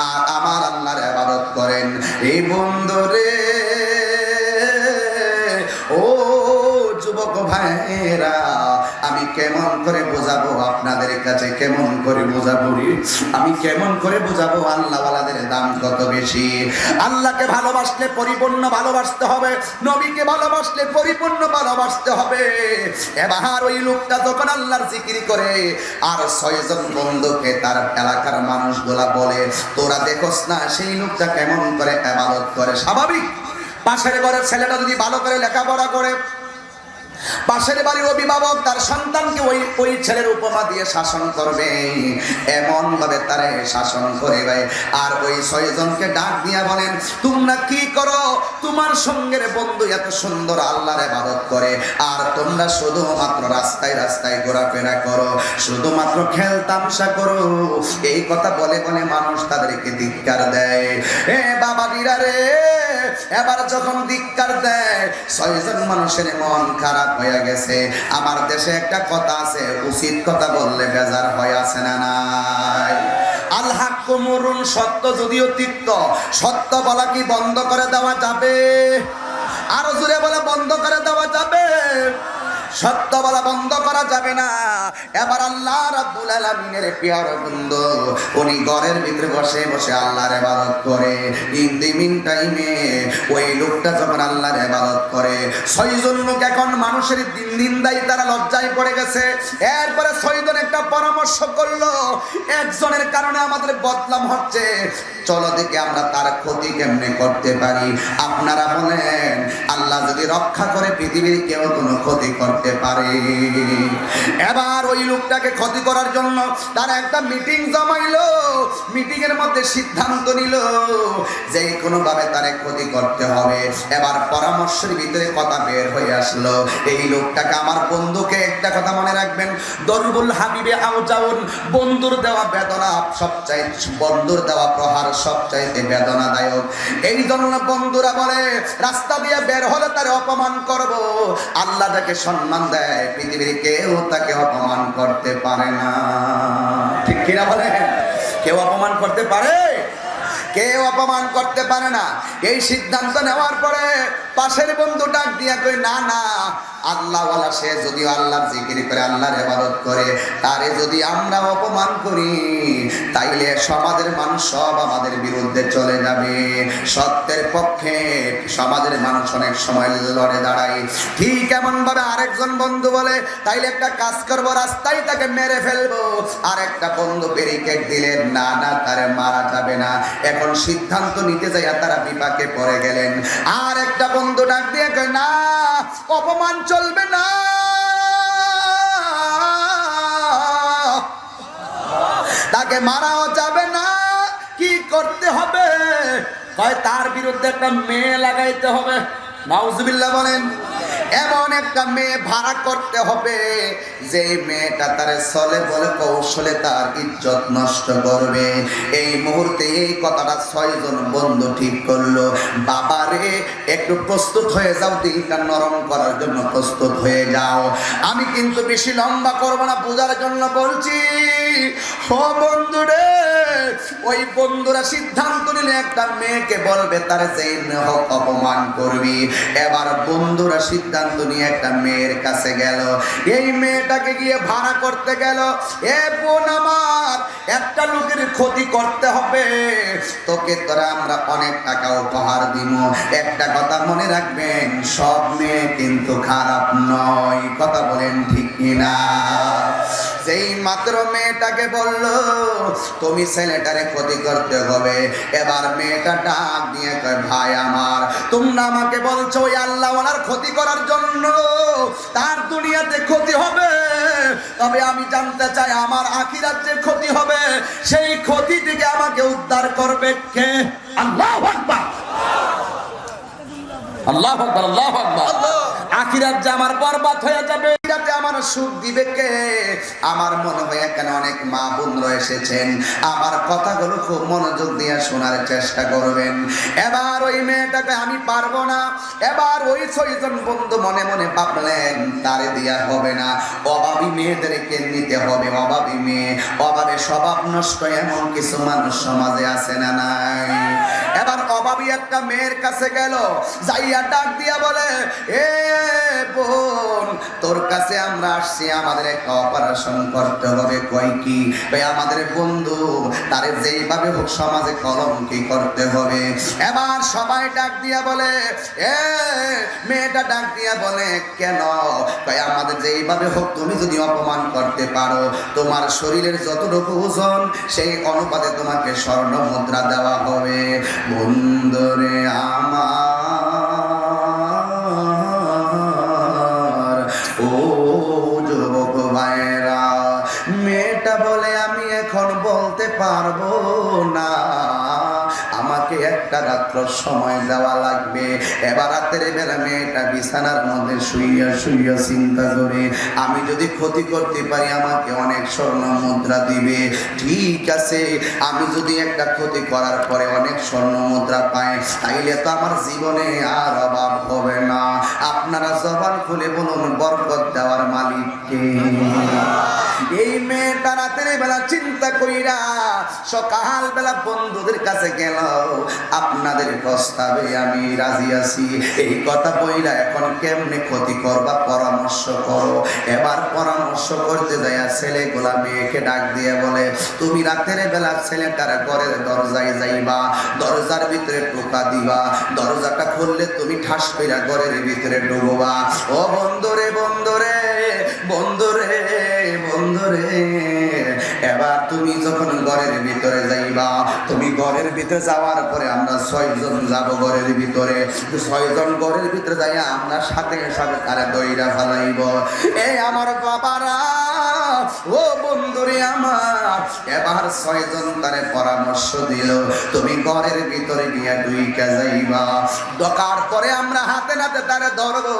আর আমার আল্লাহর ইবাদত করেন। এই বন্ধুরে, ও যুবক ভাইরা, আমি কেমন করে বোঝাবো আপনাদের কাছে, কেমন করে বোঝাবো, আমি কেমন করে বোঝাবো আল্লাহওয়ালাদের দাম কত বেশি। আল্লাহকে ভালোবাসলে পরিপূর্ণ ভালোবাসতে হবে, নবীকে ভালোবাসলে পরিপূর্ণ ভালোবাসতে হবে। এবার ওই লোকটা যখন আল্লাহর জিকির করে আর 6 জন বন্ধুকে তার এলাকার মানুষগুলা বলে, তোরা দেখোস না সেই লোকটা কেমন করে ইবাদত করে। স্বাভাবিক, পাশের ঘরের ছেলেটা যদি ভালো করে লেখাপড়া করে, পাশের বাড়ির অভিভাবক তার সন্তানকে ওই ছেলের উপমা দিয়ে শাসন করবে, এমন ভাবে তারে শাসন করবে। আর ওই 6 জনকে ডাক দিয়া বলেন, তোমরা কি করো? তোমার সঙ্গের বন্ধু এত সুন্দর আল্লাহর ইবাদত করে, আর তোমরা শুধুমাত্র রাস্তায় রাস্তায় ঘোরাফেরা করো, শুধুমাত্র খেল তামসা করো। এই কথা বলে বলে মানুষ তাদেরকে ধিক্কার দেয়। এ বাবা দিরা রে, এবার যখন ধিক্কার দেয় 6 জন মানুষের মন খারাপ হয়ে গেছে। আমার দেশে একটা কথা আছে, উচিত কথা বললে বেজার হয়ে আছে না নাই? আল হাক্কু মুরুন, সত্য যদিও তিক্ত, সত্য বলা কি বন্ধ করে দেওয়া যাবে? আরো জোরে বলে বন্ধ করে দেওয়া যাবে? সত্য বলা বন্ধ করা যাবে না। এবার আল্লাহ রাব্বুল আলামিনের প্রিয় বন্ধু, উনি ঘরের ভিতরে বসে বসে আল্লাহর ইবাদত করে। ইন দি মিন টাইমে ওই লোকটা যখন আল্লাহর ইবাদত করে, 6 জন লোক এখন মানুষের নিন্দায় তারা লজ্জায় পড়ে গেছে। এরপরে 6 জন একটা পরামর্শ করলো, একজনের কারণে আমাদের বদনাম হচ্ছে, চলো দেখে আমরা তার ক্ষতি কেমনে করতে পারি। আপনারা বলেন, আল্লাহ যদি রক্ষা করে পৃথিবীর কেউ কোনো ক্ষতি করতে পারে? এবার ওই লোকটাকে ক্ষতি করার জন্য তারা একটা মিটিং জমাইলো। মিটিং এর মধ্যে সিদ্ধান্ত নিল যে কোনো ভাবে তারে ক্ষতি করতে হবে। এবার পরামর্শের ভিতরে কথা বের হয়ে আসলো, এই লোকটাকে, আমার বন্ধুকে একটা কথা মনে রাখবেন, দরবুল হাবিবে আউজাউন, বন্ধুর দেওয়া বেদনা সবচাইতে, বন্ধুর দেওয়া প্রহার সবচাইতে বেদনাদায়ক। এই জন্য বন্ধুরা বলে, রাস্তা দিয়ে বের হলে তারে অপমান করব। আল্লাহ তাকে সম্মান দেয়, পৃথিবীর কেউ তাকে অপমান করতে পারে না। ঠিক কিনা বলেন? কেউ অপমান করতে পারে? কেউ অপমান করতে পারে না। এই সিদ্ধান্ত নেওয়ার পরে পাশের বন্ধু ডাক দিয়া কই, না না, আল্লাহওয়ালা সে যদিও আল্লাহর জিকির করে, আল্লাহর ইবাদত করে, তারে যদি আমরা অপমান করি তাইলে সমাজের মানুষ সব আমাদের বিরুদ্ধে চলে যাবে। সত্যের পক্ষে সমাজের মানুষ অনেক সময় লড়ে দাঁড়ায়। ঠিক এমন ভাবে আরেকজন বন্ধু বলে, তাইলে একটা কাজ করবো, রাস্তায় তাকে মেরে ফেলবো। আর একটা বন্ধু ব্যারিকেড দিলেন, না না, তারে মারা যাবে না। এখন সিদ্ধান্ত নিতে যাইয়া তারা বিপাকে পড়ে গেলেন। আর একটা বন্ধু ডাক দিয়ে কয়, না, অপমান চলবে না, তাকে মারাও যাবে না। কি করতে হবে? কয় তার বিরুদ্ধে একটা মেয়ে লাগাইতে হবে। নাউজুবিল্লাহ বলেন। এমন একটা মেয়ে ভাড়া করতে হবে যে মেয়েটা তারে চলে বলে কৌশলে তার ইজ্জত নষ্ট করবে। এই মুহূর্তে এই কথাটা 6 জন বন্ধু ঠিক করলো। বাবারে, একটু প্রস্তুত হয়ে যাও, দিনটা নরম করার জন্য প্রস্তুত হয়ে যাও। আমি কিন্তু বেশি লম্বা করবো না, বোঝার জন্য বলছি। ও বন্ধুরে, ওই বন্ধুরা সিদ্ধান্ত নিলে একটা মেয়েকে বলবে তারে যেই হোক অপমান করবি। এবার বন্ধুরা সিদ্ধান্ত নিয়ে একটা মেয়ের কাছে গেল। এই মেয়েটাকে গিয়ে ভাড়া করতে গেল। এ বোন আমার, একটা লোকের ক্ষতি করতে হবে, তোকে তোরা আমরা অনেক টাকা উপহার দিব। একটা কথা মনে রাখবেন, সব মেয়ে কিন্তু খারাপ নয়। কথা বলেন ঠিক কিনা? যেই মাত্র মেয়েটাকে বললো তুমি ছেলেটারে ক্ষতি করতে হবে, এবার মেয়েটা ডাক দিয়ে কয়, ভাই আমার, তোমরা আমাকে বলছো ওই আল্লাহওয়ালার ক্ষতি করার জন্য, তার দুনিয়াতে ক্ষতি হবে, তবে আমি জানতে চাই আমার আখিরাত যে ক্ষতি হবে, সেই ক্ষতি থেকে আমাকে উদ্ধার করবে কে? আল্লাহু আকবার, আল্লাহু আকবার, আল্লাহু আকবার। আখিরাত যে আমার বরবাদ হয়ে যাবে, আখিরাতে আমার সুখ দিবে কে? আমার মনে হয় এখানে অনেক মা বোনরা এসেছেন, আমার কথাগুলো খুব মনোযোগ দিয়ে শোনার চেষ্টা করবেন। এবার ওই মেয়েটাকে আমি পারবো না। এবার ওই 6 জন বন্ধু মনে মনে ভাবলেন, তারে দিয়া হবে না, অভাবী মেয়েদেরকে নিতে হবে। অভাবী মেয়ে, অভাবে স্বভাব নষ্ট এমন কিছু মানুষ সমাজে আছে না নাই? এবার অভাবী একটা মেয়ের কাছে গেল, যাইয়া ডাক দিয়া বলে, এ বোন, তোর কাছে আমরা আসছি, আমাদের একটা অপারেশন করতে হবে। কই কি? আমাদের বন্ধু তারে যেইভাবে হোক সমাজে কলঙ্কি করতে হবে। এবার সবাই ডাক দিয়া বলে, এ মেয়েটা ডাক দিয়া বলে, কেন? আমাদের যেইভাবে হোক তুমি যদি অপমান করতে পারো, তোমার শরীরের যতটুকু ওজন সেই অনুপাতে তোমাকে স্বর্ণ মুদ্রা দেওয়া হবে। বন্ধুরে আমার, ও যুবক ভাইরা, মেয়েটা বলে, আমি এখন বলতে পারবো না, আমাকে একটা রাত্র সময় দেওয়া লাগবে। এবার রাতের বেলা মেয়েটা বিছানার মধ্যে শুইয়া শুইয়া চিন্তা করে, আমি যদি ক্ষতি করতে পারি আমাকে অনেক স্বর্ণ মুদ্রা দিবে। ঠিক আছে, আমি যদি একটা ক্ষতি করার পরে অনেক স্বর্ণ মুদ্রা পাই, তাইলে তো আমার জীবনে আর অভাব হবে না। আপনারা জবান খুলে বলুন, বরকত দেওয়ার মালিক কে? এই মেয়েটা রাতের বেলা চিন্তা কইরা সকাল বেলা বন্ধুদের কাছে গেল, আপনাদের প্রস্তাবে আমি রাজি আছি, এই কথা বইলা এখন কেমনে ক্ষতি করবা পরামর্শ করো। এবার পরামর্শ করতে যাইয়া ছেলেগুলা মেয়েকে ডাক দিয়ে বলে, তুমি রাতের বেলা ছেলেটার ঘরের দরজায় যাইবা, দরজার ভিতরে টোকা দিবা, দরজাটা খুললে তুমি ঠাস কইরা ঘরের ভিতরে ঢুকবা। ও বন্ধুরে বন্ধুরে বন্ধুরে বন্ধুরে, এবার তুমি যখন ঘরের ভিতরে যাইবা, তুমি ঘরের ভিতরে যাওয়ার পরে আমরা 6 জন যাব ঘরের ভিতরে। 6 জন ঘরের ভিতরে যাইয়া আমরা সাথে সাথে তারা দইরা ফেলাইব। এই আমার বাবারা, ও বন্ধুরে আমার, এবার 6 জন তারে পরামর্শ দিল, তুমি ঘরের ভিতরে গিয়া ঢুইকা যাইবা, ঢোকার পরে আমরা হাতে নাতে তারে ধরবো।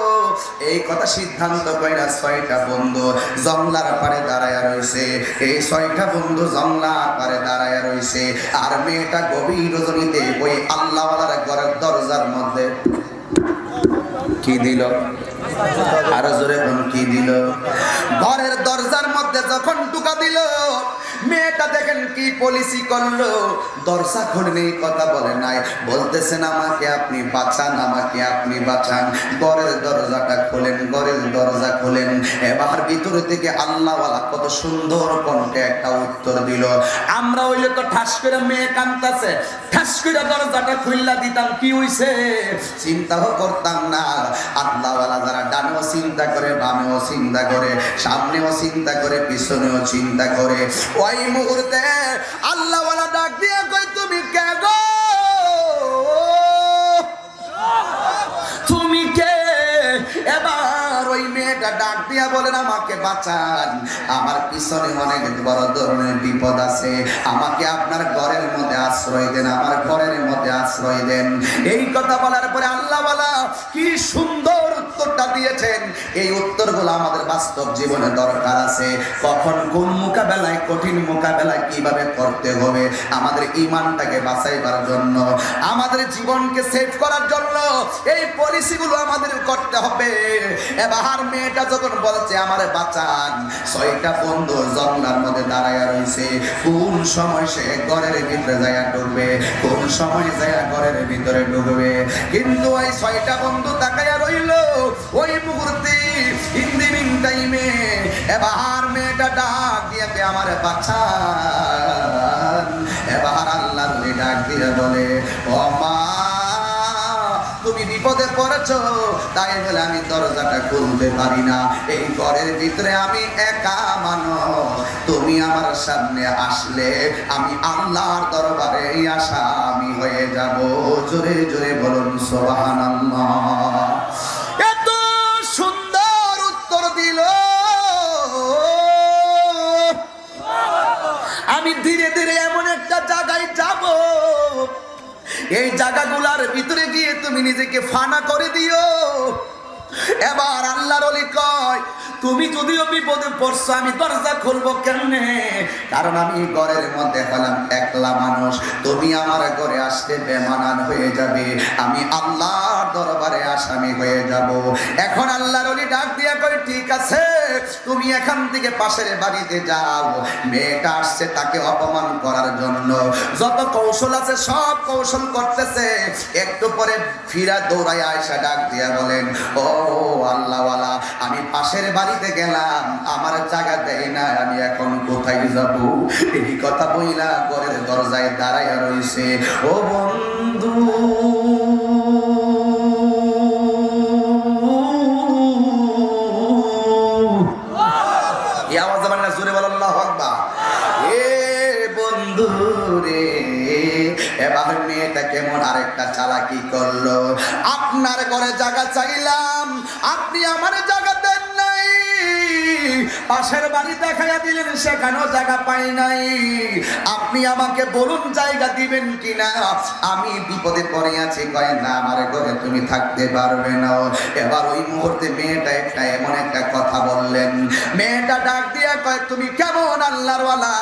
এই কথা সিদ্ধান্ত কইরা 6টা বন্ধু জংলার পারে দাঁড়ায়া রইছে। এই 6টা বন্ধু জংলার পারে দাঁড়ায়া রইছে, আর মেয়েটা গভীর রজনীতে ওই আল্লাহওয়ালার ঘরের দরজার মধ্যে কি দিল? আরো জোরে কোন কি দিল? ঘরের দরজার মধ্যে যখন ঢুকা দিল, মেয়েটা দেখেন কি পলিসি করলো, দরজা খুললেই কথা বলে নাই, বলতেছেন আমাকে আপনি বাঁচান, আমাকে আপনি বাঁচান। ঘরের দরজাটা খোলেন, ঘরের দরজা খোলেন। এবার ভিতর থেকে আল্লাহওয়ালা কত সুন্দর কণ্ঠে একটা উত্তর দিল। আমরা হইলে তো ঠাস করে মেয়ে কাঁদতেছে, ঠাস করে দরজাটা খুললা দিতাম, কি হইছে চিন্তাও করতাম না। আল্লাহওয়ালা যারা ডানেও চিন্তা করে, বামেও চিন্তা করে, সামনেও চিন্তা করে, পিছনেও চিন্তা করে, ওই মুহূর্তে আল্লাহওয়ালা ডাক দিয়ে কই, তুমি কে গো? তুমি কে? এবার ওই মেয়েটা ডাক দিয়া বলেন, আমাকে বাঁচান, আমার পিছনে অনেক বড় ধরনের বিপদ আছে, আমাকে আপনার ঘরের মধ্যে আশ্রয় দেন, আমার ঘরের মধ্যে আশ্রয় দেন। এই কথা বলার পরে আল্লাহওয়ালা কি সুন্দর উত্তরটা দিয়েছেন। এই উত্তরগুলো আমাদের বাস্তব জীবনে দরকার আছে। কখন কোন মোকাবেলায়, কঠিন মোকাবেলায় কিভাবে করতে হবে, আমাদের ঈমানটাকে বাঁচাইবার জন্য, আমাদের জীবনকে সেভ করার জন্য এই পলিসিগুলো আমাদের করতে হবে। এবার মেয়েটা যখন বলছে আমারে বাঁচান, 6টা বন্ধু জঙ্গলার মধ্যে দাঁড়াইয়া রইছে, কোন সময় সে ঘরের ভিতরে যাইয়া ঢুকবে, কোন সময় যাইয়া ঘরের ভিতরে ঢুকবে। কিন্তু ওই 6টা বন্ধু তাকাইয়া রইল। ওই মুহূর্তে ইন্দিমিন টাইমে এবার মেয়েটা ডাক দিয়ে আমারে বাঁচান। এবার আল্লাহর ডাক দিয়ে বলে, ও মা, তুমি বিপদে পড়েছো, তাই বলে আমি দরজাটা খুলতে পারি না, এই ঘরের ভিতরে আমি একা মানুষ, তুমি আমার সামনে আসলে আমি আল্লাহর দরবারে আসামি হয়ে যাব। জোরে জোরে বলুন সুবহানাল্লাহ। এত সুন্দর উত্তর দিল। আমি ধীরে ধীরে এমন একটা জায়গায় যাব, এই জায়গাগুলার ভিতরে গিয়ে তুমি নিজেকে ফানা করে দিও। এবার আল্লাহর ওলি কয়, তুমি যদিও বিপদে পড়ছো, আমি দরজা খুলবো কেমনে? কারণ আমি ঘরের মধ্যে হলাম একলা মানুষ, তুমি আমার ঘরে আসলে বেমানান হয়ে যাবে। আমি আল্লাহর দরবারে আসামি হয়ে যাব। এখন আল্লাহর ওলি ডাক দিয়া কয় ঠিক আছে তুমি এখান থেকে পাশের বাড়িতে যাও, মেয়েটা আসছে তাকে অপমান করার জন্য, যত কৌশল আছে সব কৌশল করতেছে। একটু পরে ফিরা দৌড়ায় আয়েশা ডাক দিয়া বলেন ও আল্লাহওয়ালা আমি পাশের বাড়িতে গেলাম আমার জায়গা দেয় না, আমি এখন কোথায় যাব? এই কথা বইলা ঘরের দরজায় দাঁড়াইয়া রইছে। ও বন্ধু এই আওয়াজ আমার না জোরে বল আল্লাহু আকবার। এ বন্ধু রে এবার মেয়েটা কেমন আরেকটা চালাকি করলো, আপনার ঘরে জায়গা চাইলাম আপনি আমার জায়গা দেন নাই, পাশের বাড়ি দেখাইয়া দিলেন সেখানেও জায়গা পাই নাই, আপনি আমাকে বলুন জায়গা দিবেন কিনা, আমি বিপদে পড়ে আছি, কয় না আমার ঘরে তুমি থাকতে পারবে না। এবার ওই মুহূর্তে মেয়েটা একটা এমন একটা কথা বললেন, মেয়েটা ডাক দিয়া কয় তুমি কেমন আল্লাহর ওয়ালা,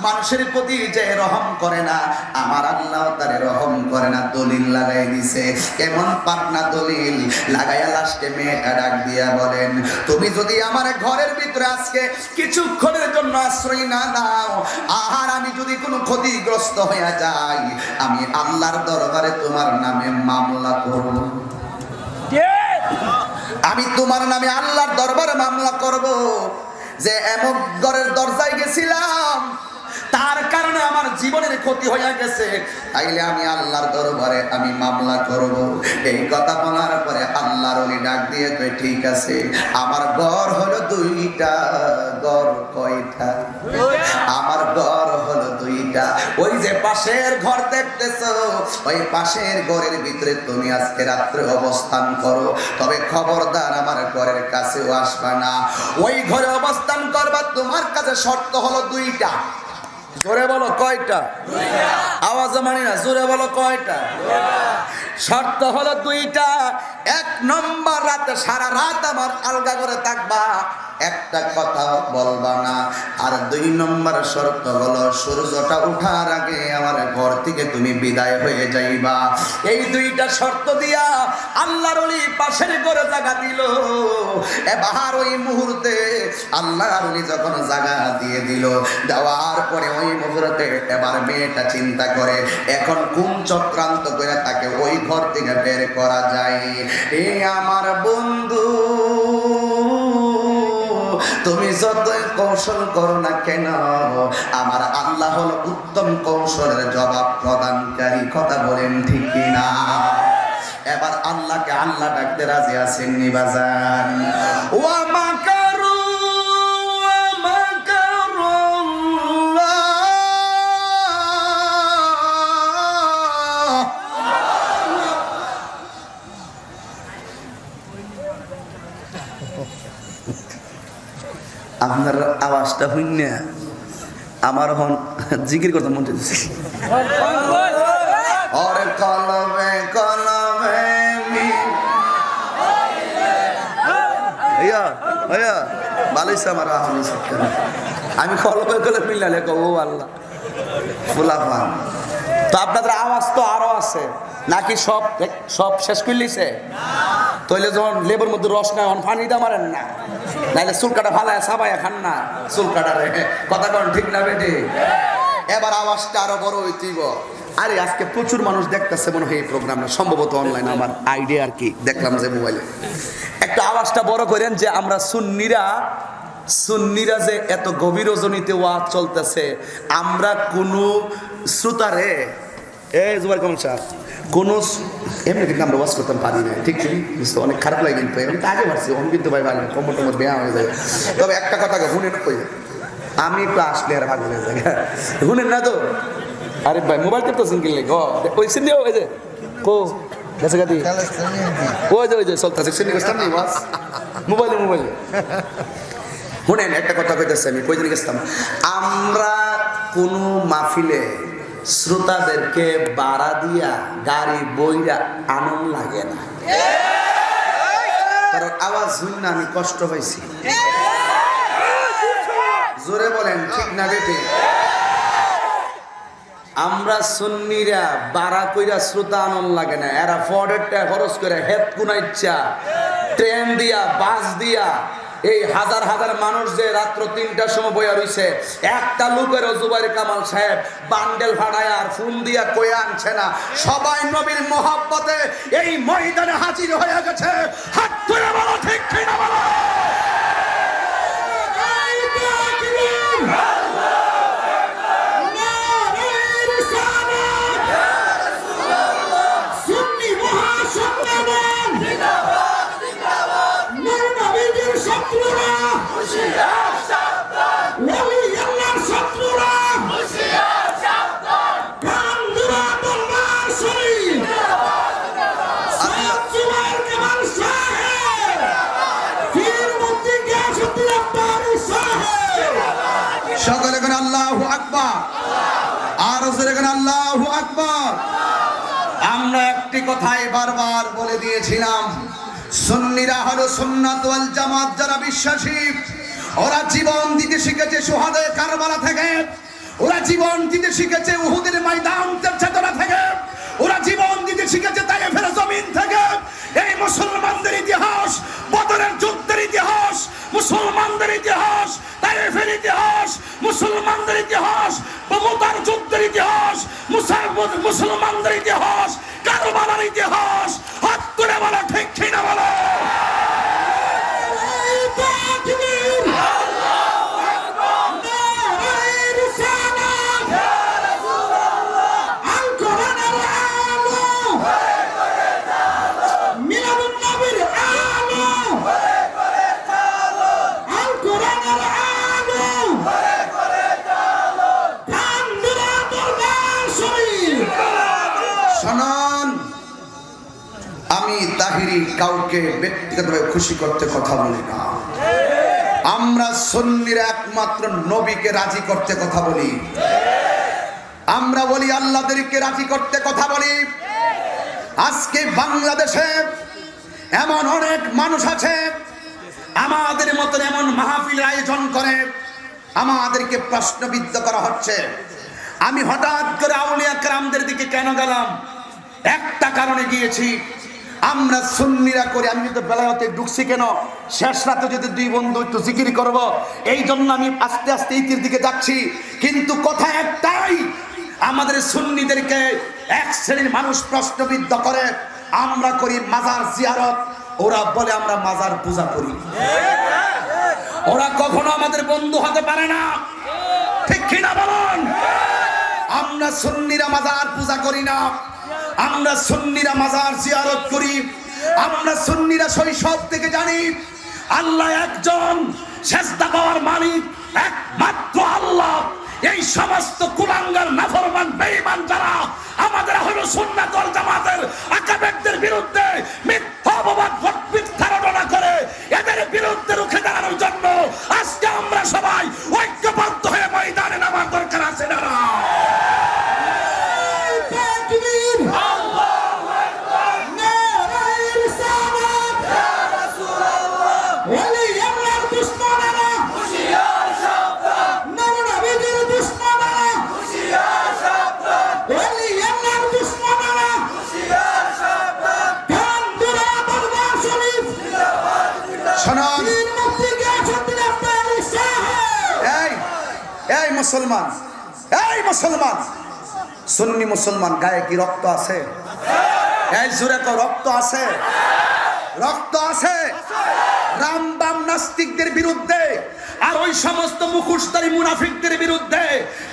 মানুষের প্রতি যে রহম করে না আমার আল্লাহ তারে রহম করে না, দলিল লাগাই দিছে। কেমন পাটনা দলিল লাগাইয়া লাস্টে মেয়েটা ডাক দিয়া বলেন তুমি যদি আমার ঘরের ভিতরে আজকে কিছুক্ষণের জন্য আশ্রয় না দাও, আর আমি যদি কোনো ক্ষতিগ্রস্ত হয়ে যাই, আমি আল্লাহর দরবারে তোমার নামে মামলা করব, আমি তোমার নামে আল্লাহর দরবারে মামলা করব যে এমন ঘরের দরজায় গেছিলাম তার কারণে আমার জীবনের ক্ষতি হয়ে গেছে, তাইলে আমি আল্লাহর দরবারে আমি মামলা করব। এই কথা বলার পরে আল্লাহর ওলি ডাক দিয়ে কয় ঠিক আছে আমার ঘর হলো দুইটা, ঘর কয়টা? আমার ঘর হলো দুইটা, ওই যে পাশের ঘর দেখতেছো ওই পাশের ঘরের ভিতরে তুমি আজকে রাত্রে অবস্থান করো, তবে খবরদার আমার ঘরের কাছেও আসবা না, ওই ঘরে অবস্থান করবা, তোমার কাছে শর্ত হলো দুইটা। জোরে বলো কয়টা? আওয়াজ মানি না, জোরে বলো কয়টা? শর্ত হলো দুইটা। এক নম্বর রাতে সারা রাত আমার আলগা করে থাকবা, একটা কথা বলবা না, আর দুই নম্বর শর্ত হলো সূর্যটা ওঠার আগে আমার ঘর থেকে তুমি বিদায় হয়ে যাইবা। এই দুইটা শর্ত দিয়া আল্লাহর ওলি পাশের ঘরে জায়গা দিল। এবার ওই মুহূর্তে আল্লাহর ওলি যখন জায়গা দিয়ে দিল, দেওয়ার পরে ওই মুহূর্তে এবার মেয়েটা চিন্তা করে এখন কোন চক্রান্ত করে তাকে ওই ঘর থেকে বের করা যায়। এই আমার বন্ধু তুমি যতই কৌশল করো না কেন আমার আল্লাহ হলো উত্তম কৌশলের জবাব প্রদানকারী, কথা বলেন ঠিক কিনা? এবার আল্লাহকে আল্লাহ ডাকতে রাজি আছেন নি বাজান? ওয়া মাকারু ওয়া মাকারুল্লাহ, আপনার আওয়াজটা হইন না আমার হন জিকির করতে মন চাইছে। ওরে কলমে কলমে ভালোই আমার আমি কলমে কলমে মিলালে ও আল্লাহ ফুলাফান। তো আপনাদের আওয়াজ তো আরো আছে নাকি? সব সব শেষ করে লিছে? তইলে যখন লেবুর মধ্যে রস নাই পানি দা মারেন না, নাইলে চুল কাটা ফালায় সাবাইয়া খান না চুল কাটারে, কথা কন ঠিক না বেটি? এবার আওয়াজটা আরো বড় হইতেইব। আরে আজকে প্রচুর মানুষ দেখতেছে মনে হয় এই প্রোগ্রামটা, সম্ভবত অনলাইন, আমার আইডিয়া আর কি দেখলাম যে মোবাইলে। একটু আওয়াজটা বড় করেন যে আমরা সুন্নিরা যে এত গভীর রজনীতে ওয়াজ চলতেছে, আমরা কোনো শ্রোতারে জুবাইর কমল সাহেব কোনো এমনি কিন্তু আমরা ওয়াজ করতাম পারি না, ঠিক বুঝতে অনেক খারাপ লাগে, কিন্তু আমি তো আগে পারছি আমি কিন্তু ভাই ভালো কমর টমর বেয়া হয়ে যায়। তবে একটা কথা শুনেন, কই আমি একটু আসলে আর ভালো হয়ে যায় শুনেন না তো? আরে ভাই মোবাইল করতেছেন কিনলে ওই সিনে ওই যে কো গেছে গাদি ওই যে চলতেছে সিনে গেছিলাম নি ওয়াজ মোবাইলে শুনেন একটা কথা কইতেছে, আমি কই দিন গেছিলাম, আমরা কোনো মাহফিলে শ্রোতাদেরকে বাড়া দিয়া গাড়ি বইরা আনন্দ লাগে না, কারণ আওয়াজ শুন না আমি কষ্ট পাইছি। জোরে বলেন ঠিক না বেটি? আমরা সুন্নিরা বাড়া কইরা শ্রোতা আনন্দ লাগে না, এরা ফর্ডের টাকা খরচ করে হেড কোনা ইচ্ছা ট্রেন দিয়া বাস দিয়া এই হাজার হাজার মানুষ যে রাত্র 3টার সময় বইয়া রইছে, একটা লোকের জুবাইর কামাল সাহেব বান্ডেল ভাড়ায় আর ফোন দিয়া কয়ে আনছে না। সবাই নবীর মহব্বতে এই ময়দানে হাজির হয়ে গেছে। হাত তুলে বলো ঠিক কিনা বলো। সকলে কোন আল্লাহু আকবার, আর জোরে কোন আল্লাহু আকবার। আমরা একটি কথাই বারবার বলে দিয়েছিলাম, সুন্নিরা হলো সুন্নাত ওয়াল জামাত যারা বিশ্বাসী, ওরা জীবন দিতে শিখেছে শুহাদায়ে কারবালা থেকে, ওরা জীবন দিতে শিখেছে উহুদের ময়দানের চেতনা থেকে, ওরা জীবন দিতে শিখেছে তায়েফের জমিন থেকে। এই মুসলমানদের ইতিহাস, বদরের যুদ্ধের ইতিহাস, মুসলমানদের ইতিহাস, তায়েফের ইতিহাস, মুসলমানদের ইতিহাস, মুতার যুদ্ধের ইতিহাস, মুসলমানদের ইতিহাস, কারবালার ইতিহাস। হাত তুলে বলো ঠিক কিনা বলো। আমি তাহিরি কাউকে ব্যক্তিগতভাবে খুশি করতে কথা বলি না। আমরা সুন্নিরা একমাত্র নবীকে রাজি করতে কথা বলি। আমরা বলি আল্লাহদেরকে রাজি করতে কথা বলি। আজকে বাংলাদেশে এমন অনেক মানুষ আছে আমাদের মতন এমন মাহফিল আয়োজন করে আমাদেরকে প্রশ্নবিদ্ধ করা হচ্ছে। আমি হঠাৎ করে আউলিয়া কেরামদের দিকে কেন গেলাম? একটা কারণে গিয়েছি, আমরা সুন্নিরা করি। আমি যদি বেলায়তে ঢুকছি কেন, শেষ রাতে যদি দুই বন্ধু একটু জিকির করব, এই জন্য আমি আস্তে আস্তে ইতির দিকে যাচ্ছি। কিন্তু কথা একটাই, আমাদের সুন্নিদেরকে এক শ্রেণীর মানুষ প্রশ্নবিদ্ধ করে, আমরা করি মাজার জিয়ারত, ওরা বলে আমরা মাজার পূজা করি। ওরা কখনো আমাদের বন্ধু হতে পারে না, ঠিক কিনা বলুন? আমরা সুন্নিরা মাজার পূজা করি না, আমরা সুন্নিরা মাজার জিয়ারত করি। আমরা সুন্নিরা শৈশব থেকে জানি আল্লাহ একজন, সেজদা পাওয়ার মালিক একমাত্র আল্লাহ। এই সমস্ত কুলাঙ্গার নাফরমান বেঈমান যারা আমাদের হলো সুন্নাত ওয়াল জামাতের আকাবেরদের বিরুদ্ধে মিথ্যা অপবাদ মিথ্যা রটনা করে, এদের বিরুদ্ধে রুখে দাঁড়ানোর জন্য আজকে আমরা সবাই ঐক্যবদ্ধ হয়ে ময়দানে নামার দরকার আছে না? মুসলমান, এই মুসলমান, সুন্নি মুসলমান গায়ে কি রক্ত আছে? এই জোরে তো রক্ত আছে, রক্ত আছে। রামবাম নাস্তিকদের বিরুদ্ধে আর ওই সমস্ত মুখোশধারী মুনাফিকদের বিরুদ্ধে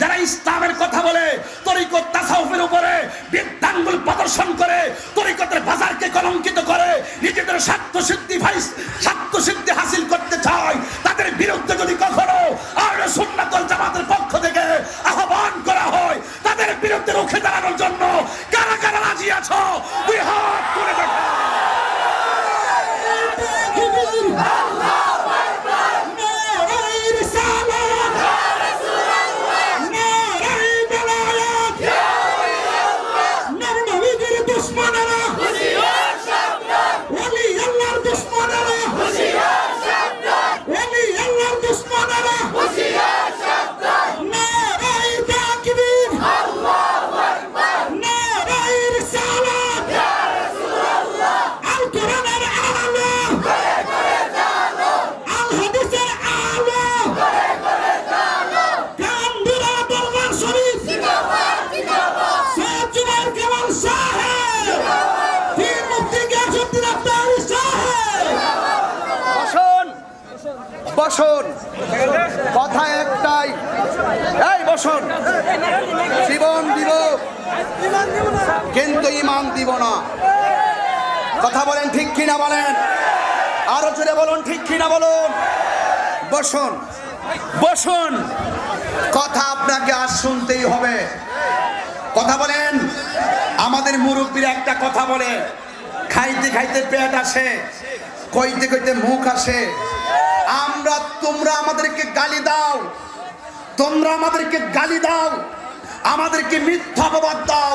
যারা ইসলামের কথা বলে, তরিকত তাসাউফের উপরে বৃদ্ধাঙ্গুল প্রদর্শন করে, তরিকতের বাজারকে কলঙ্কিত করে, নিজেদের স্বার্থ সিদ্ধি হাসিল করতে চায়, তাদের বিরুদ্ধে যদি কখনো আহলে সুন্নাত ওয়াল জামাতের পক্ষ থেকে আহ্বান করা হয়, তাদের বিরুদ্ধে রুখে দাঁড়ানোর জন্য কারা কারা রাজি আছো? দুই হাত তুলে দেখো। বসুন, কথা একটাই, এই বসুন। জীবন দিব কিন্তু ইমান দিব না। কথা বলেন ঠিক কিনা বলেন, আরো জোরে বলুন ঠিক কিনা বলুন। বসুন বসুন, কথা আপনাকে আজ শুনতেই হবে। কথা বলেন। আমাদের মুরব্বীরা একটা কথা বলে, খাইতে খাইতে পেট আসে, কইতে কইতে মুখ আসে। তোমরা আমাদেরকে গালি দাও, তোমরা আমাদেরকে গালি দাও, আমাদেরকে মিথ্যা অপবাদ দাও,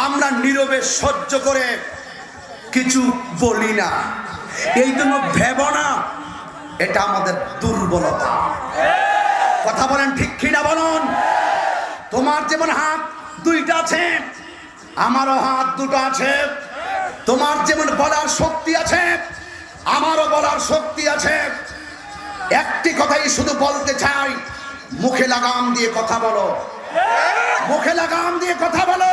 আমরা নীরবে সহ্য করে কিছু বলি না। এই জন্য ভেবো না এটা আমাদের দুর্বলতা। কথা বলেন ঠিক কিনা বলুন। তোমার যেমন হাত দুইটা আছে, আমারও হাত দুটো আছে। তোমার যেমন বলার শক্তি আছে, আমারও বলার শক্তি আছে। একটি কথাই শুধু বলতে চাই, মুখে লাগাম দিয়ে কথা বলো, মুখে লাগাম দিয়ে কথা বলো।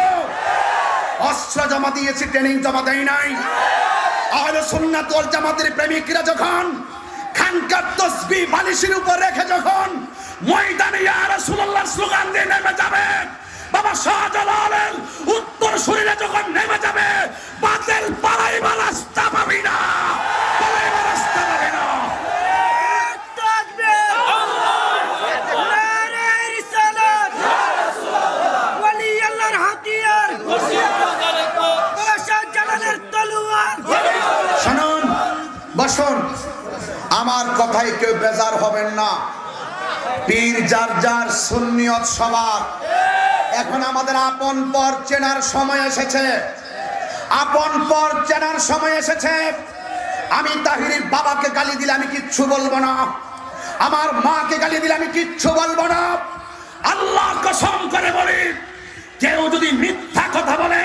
অস্ত্র জমা দিয়েছি, ট্রেনিং জমা দেয় নাই। আহলে সুন্নাত ওয়াল জামাতের প্রেমিকরা যখন খানকার তসবিহ বালিশের উপর রেখে যখন ময়দানে ইয়া রাসূলুল্লাহ স্লোগান দিয়ে নেমে যাবে, বাবা শাহজালালের উত্তর শরীরে যখন নেমে যাবে, বাতিল পালাইবার রাস্তা পাবি না, পালাইবার রাস্তা পাবি না। তাকবীর, আল্লাহু নারে রিসালাত, ওয়ালি আল্লাহর হাতিয়ার, বাবা শাহজালালের তলোয়ার। শুনুন, বসুন, আমার কথায় কেউ বেজার হবেন না। পীর যার যার, সুন্নিয়ত সবার। এখন আমাদের আপন পর চেনার সময় এসেছে, আপন পর চেনার সময় এসেছে। আমি তাহিরির বাবাকে গালি দিলে আমি কিচ্ছু বলবো না, আমার মাকে গালি দিলে আমি কিচ্ছু বলবো না। আল্লাহ কসম করে বলি, কেউ যদি মিথ্যা কথা বলে,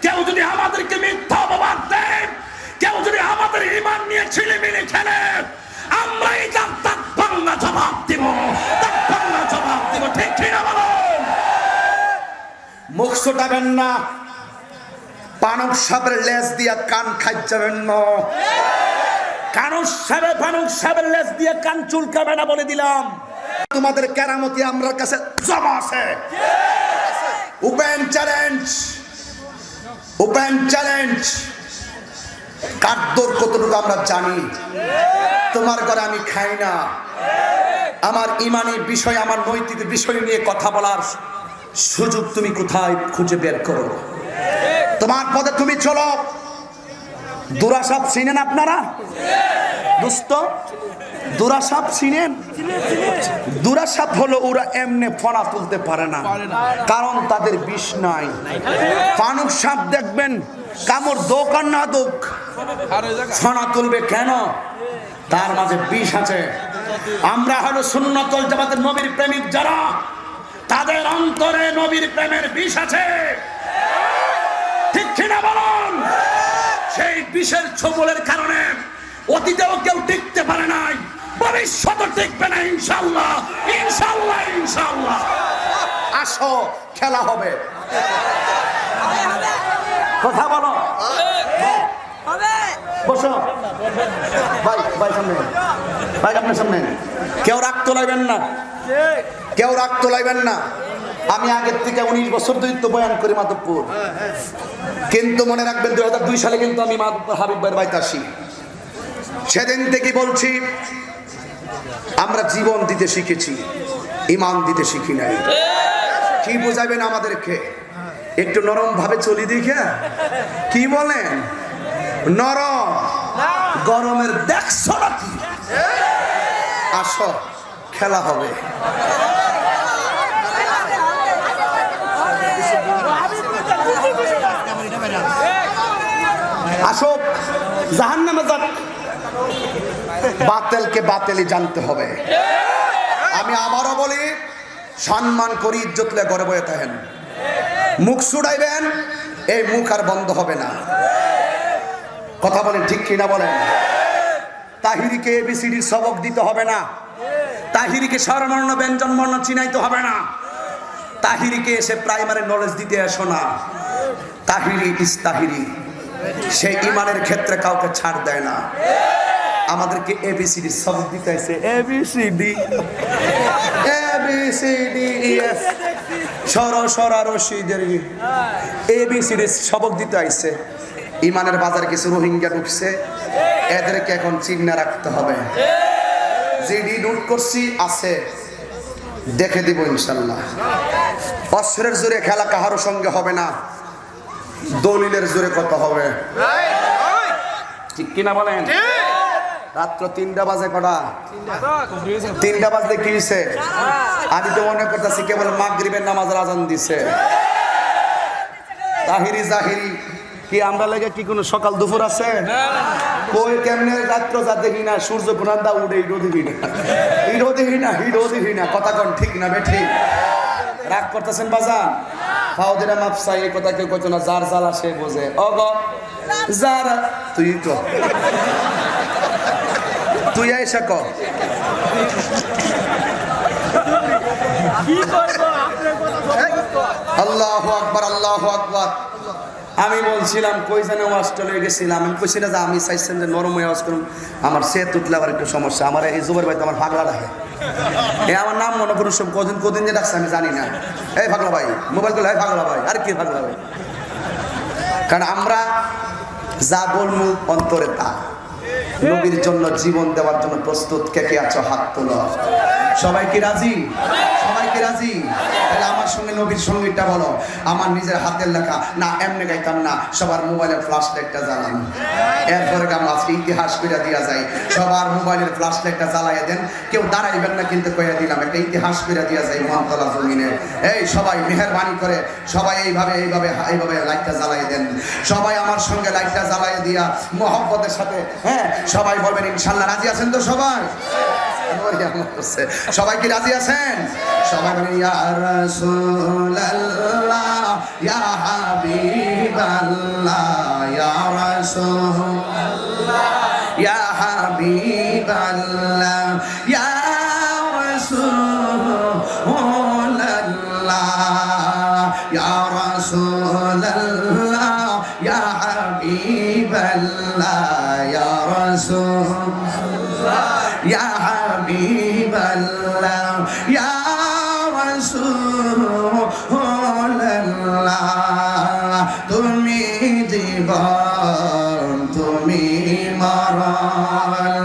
কেউ যদি আমাদেরকে মিথ্যা অপবাদ দেয়, কেউ যদি আমাদের ঈমান নিয়ে ছিলিমিলি খেলে, আমরাই তার তাকবাংলা জবাব দিব, তাকবাংলা জবাব দিব। ঠিক কিনা বলুন। মুখ ছোটাবেন না, পানক সাপের লেজ দিয়া কান খাই যাবেন না। পানক সাপের লেজ দিয়ে কান চুলকাবে না বলে দিলাম। তোমাদের কেরামতি আমরার কাছে জমা আছে। Open challenge, open challenge. কাদ্দর কতটুকু আমরা জানি। তোমার ঘরে আমি খাই না, আমার ইমানি বিষয়, আমার নৈতিক বিষয় নিয়ে কথা বলার সুযোগ তুমি কোথায় খুঁজে বের করো? তোমার পথে তুমি চলো। দুরাসাপ চিনেন আপনারা? দোস্ত, দুরাসাপ চিনেন? দুরাসাপ হলো ওরা এমনি ফনা তুলতে পারে না, কারণ তাদের বিষ নাই। ফানুক সাপ দেখবেন কামড় দোকান না দোক, ফনা তুলবে কেন? তার মাঝে বিষ আছে। আমরা হলো সুন্নাত ওয়াল জামাতের নবীর প্রেমিক যারা, তাদের অন্তরে নবীর প্রেমের বিষ আছে। ঠিক কিনা বলুন। সেই বিষের ছোবলের কারণে অতীতেও কেউ টিকতে পারে নাই, ভবিষ্যতে টিকবে না ইনশাআল্লাহ, ইনশাআল্লাহ, ইনশাআল্লাহ। আসো, খেলা হবে। কথা বলো, বসো। ভাই, ভাই সামনে, ভাই আপনার সামনে। কেউ রাগ তোলাইবেন না, কেউ রাগ তোলাইবেন না। আমি আগের থেকে 19 বছর ধরে তো বয়ান করি মাধবপুর, কিন্তু মনে রাখবেন 2002 সালে কিন্তু আমি মাধবপুর হাবিব ভাইয়ের বাড়িতে আসি। সেদিন থেকে বলছি, আমরা জীবন দিতে শিখেছি, ইমান দিতে শিখি নাই। কি বোঝাবেন আমাদেরকে? একটু নরম ভাবে চলি দেখে। কি বলেন? নরম গরমের দেখছো নাকি? আসো, খেলা হবে। আসো, জাহান্নামে যাক। বাতিলকে বাতিলই জানতে হবে। আমি আবারও বলি, সম্মান করি, ইজ্জত লে ঘরে বয়ে থাকেন। মুখ ছুড়াইবেন, এই মুখ আর বন্ধ হবে না। কথা বলেন ঠিক কিনা বলেন। তাহিরিকে এবিসিডির সবক দিতে হবে না, তাহিরিকে স্বরবর্ণ ব্যঞ্জন বর্ণ চিনাইতে হবে না, তাহিরিকে এসে প্রাইমারি নলেজ দিতে এসো না। তাহিরি ইস তাহিরি, সে ইমানের ক্ষেত্রে কাউকে ছাড় দেয় না। আমাদেরকে এবিসিডি সবক দিতে আছে, এবিসিডি এবিসিডি এফ সর রশিদের এবিসিডি সবক দিতে আইছে। ইমানের বাজারে কিছু রোহিঙ্গা ঢুকছে, এদেরকে এখন চিহ্না রাখতে হবে। জিডি নোট করছি আছে, দেখে দিব ইনশাল্লাহ। অস্ত্রের জোরে খেলা কাহারও সঙ্গে হবে না, দলিলের জোরে কত হবে, ঠিক কিনা বলেন? রাত্র 3টা বাজে, কটা 3টা বাজলে কি হয়েছে? আমি তো মনে করতেছি কেবল মাগরিবের নামাজের আজান দিছে। তাহিরি জাহিরি কি আমরা লাগে কি কোনো সকাল দুপুর আছে? কই কেমনে রাত্র যা দেখি না, সূর্য কোনান্দা উঠে হিরো দেখি না, হিরো দেখি না, কথা কন ঠিক না বেঠি? রাগ করতেছেন বাজান? ফাউদিরা মাপসা এই কথা কেউ কইতো না, যার জ্বালা সে বোঝে। অগ যার তুই আইসা ক আল্লাহু আকবার, আল্লাহু আকবার। আমি বলছিলাম কই জানে অস্ট্রেলিয়া গেছিলাম, আমি কইছি না যে আমি চাইছিলাম যে নরম আওয়াজ করুন, আমার সে তুতলে আবার একটু সমস্যা। আমার এই জুবের ভাই তো আমার পাগলা ডাকে, এ আমার নাম মনে করুন সব কদিন যে ডাকছে আমি জানি না। এই পাগলা ভাই মোবাইল করলে, পাগলা ভাই, আর কি পাগলা ভাই? কারণ আমরা যা বলবো অন্তরে তা। নবীর জন্য জীবন দেওয়ার জন্য প্রস্তুত কে কে আছো হাত তোলো। সবাই কি রাজি? সবাই কি রাজি? তাহলে আমার সঙ্গে নবীর সঙ্গীতটা বলো। আমার নিজের হাতের লেখা না, এমনি গাইতাম না, সবার মোবাইলের ফ্ল্যাশ লাইটটা জ্বালান। এরপরে আমরা আজকে ইতিহাস করে দিয়া যাই, সবার মোবাইলের ফ্ল্যাশ লাইটটা জ্বালাইয়া দেন। কেউ দাঁড়াইবেন না কিন্তু কইয়া দিলাম, একটা ইতিহাস করে দিয়া যাই মহানতলা জমিনে। এই সবাই মেহেরবানি করে সবাই এইভাবে লাইটটা জ্বালাই দেন। সবাই আমার সঙ্গে লাইটটা জ্বালাই দিয়া মহব্বতের সাথে, হ্যাঁ সবাই বলবেন ইনশাল্লাহ। রাজি আছেন তো সবাই? সবাই কি রাজি আছেন? সবাই বলেন ইয়া রাসূলুল্লাহ ইয়া হাবিবাল্লাহ ইয়া রাসূলুল্লাহ ইয়া হাবিবাল্লাহ ইয়া রাসূলুল্লাহ ইয়া রাসূলুল্লাহ ইয়া হাবিবাল্লাহ ইয়া রাসূলুল্লাহ ইয়া হাবিবাল্লাহ ইয়া রাসূলুল্লাহ। তুমি জীবন, তুমি মরণ,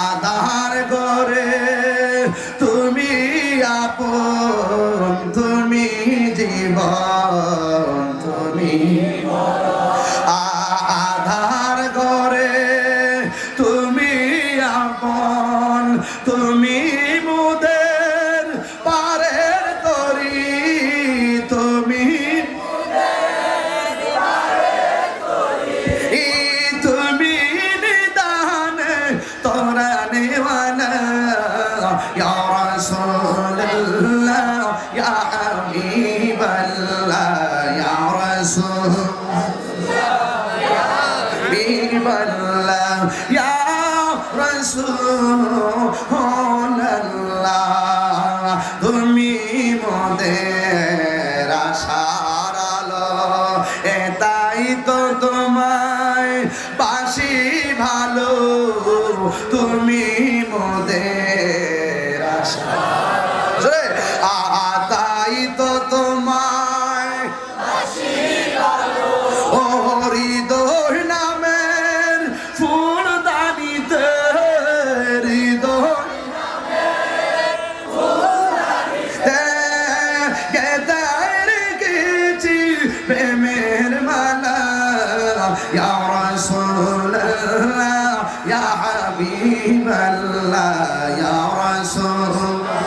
আধার করে তুমি আপন, তুমি জীবন, তুমি আধার করে তুমি আপন, তুমি মুদের পারের তরি, তুমি তুমি নিদান তোরা নেওয়ালা ইয়া রাসূলুল্লাহ ইয়া হাবিবাল্লাহ ইয়া রাসূলুল্লাহ ইয়া হাবিবাল্লাহ ইয়া রাসূলুল্লাহ। তুমি মোদের আশার আলো, এটাই তো তোমায় বাসি ভালো, তুমি মোদের আশা, তাই তো তোমায় বাসি ভালো। ও হৃদয় নামের ফুল দানিতে, হৃদয় নামের ফুল দানিতে গেঁথে রেখেছি প্রেমের মালা ইয়া রাসূলুল্লাহ ইয়া হাবিবাল্লাহ ইয়া রাসূলুল্লাহ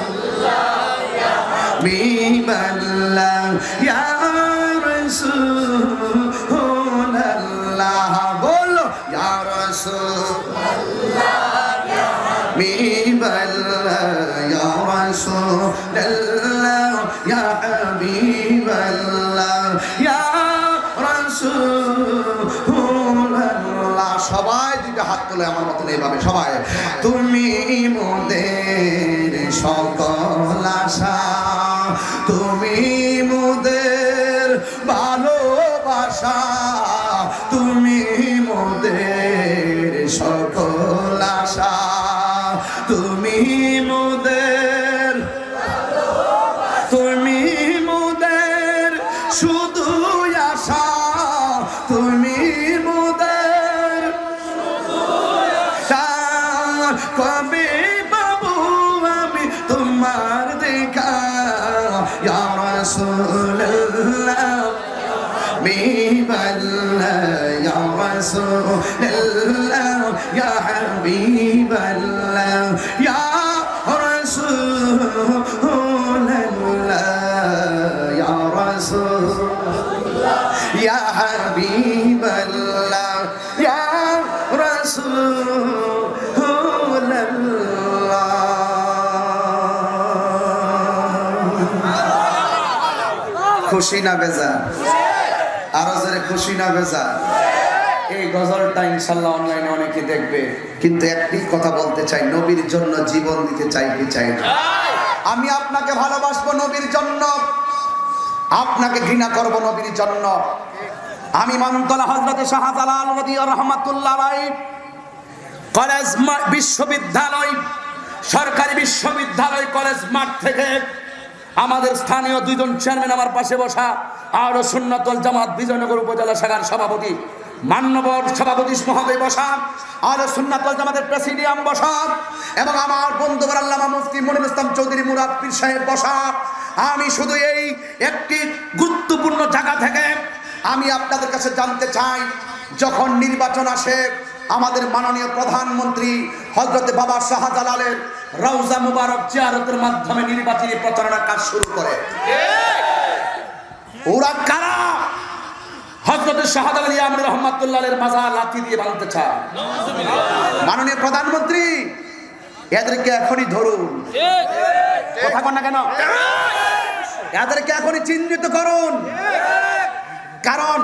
ইয়া হাবিবাল্লাহ ইয়া রাসূলুল্লাহ। বলো ইয়া রাসূলুল্লাহ ইয়া হাবিবাল্লাহ ইয়া রাসূলুল্লাহ ইয়া হাবিবাল্লাহ ইয়া রাসূলুল্লাহ। সবাই দুটো হাত তোলে আমার মতন এইভাবে সবাই। তুমি মোদের সকল আশা, তুমি মোদের ভালোবাসা, তুমি মোদের সকল আশা, রাসূলুল্লাহ হাবিবাল্লাহ ইয়া রাসূলুল্লাহ ইয়া হাবিবাল্লাহ ইয়া রাসূলুল্লাহ ইয়া রাসূলুল্লাহ ইয়া হাবিবাল্লাহ ইয়া রাসূলুল্লাহ। খুশি না বেজার? আরো জোরে খুশি না বেজার? এই গজলটা ইনশাল্লাহ অনলাইনে অনেকে দেখবে, কিন্তু একটি কথা বলতে চাই, নবীর জন্য জীবন দিতে চাই কি চাই না? আমি আপনাকে ভালোবাসবো নবীর জন্য, আপনাকে ঘৃণা করব নবীর জন্য। আমি মানতলা হযরতে শাহজালাল রাদিয়াল্লাহু রাহমাতুল্লাহ আলাইহি কলেজ বিশ্ববিদ্যালয়, সরকারি বিশ্ববিদ্যালয় কলেজ মাঠ থেকে আমাদের স্থানীয় দুইজন চেয়ারম্যান আমার পাশে বসা, আহলে সুন্নাত ওয়াল জামাত বিজয়নগর উপজেলা শাখার সভাপতি মান্যবর সভাপতি মহোদয় বসা, আহলে সুন্নাত ওয়াল জামাতের প্রেসিডিয়াম বসা, এবং আমার বন্ধুবর আল্লামা মুফতি মনিরুল ইসলাম চৌধুরী মুরাদ পীর সাহেব বসা। আমি শুধু এই একটি গুরুত্বপূর্ণ জায়গা থেকে আমি আপনাদের কাছে জানতে চাই, যখন নির্বাচন আসে আমাদের মাননীয় প্রধানমন্ত্রী হযরতে বাবা শাহজালালের রওজা মুবারক জিয়ারতের মাধ্যমে নির্বাচনী প্রচারণার কাজ শুরু করে। ওরা কারা? হযরতে শাহজালাল ইয়ামানী রাহমাতুল্লাহের মাজার লাঠি দিয়ে ভাঙতে চায়। মাননীয় প্রধানমন্ত্রী এদেরকে এখনই ধরুন, কথা বল না কেন? এদেরকে এখনই চিহ্নিত করুন, কারণ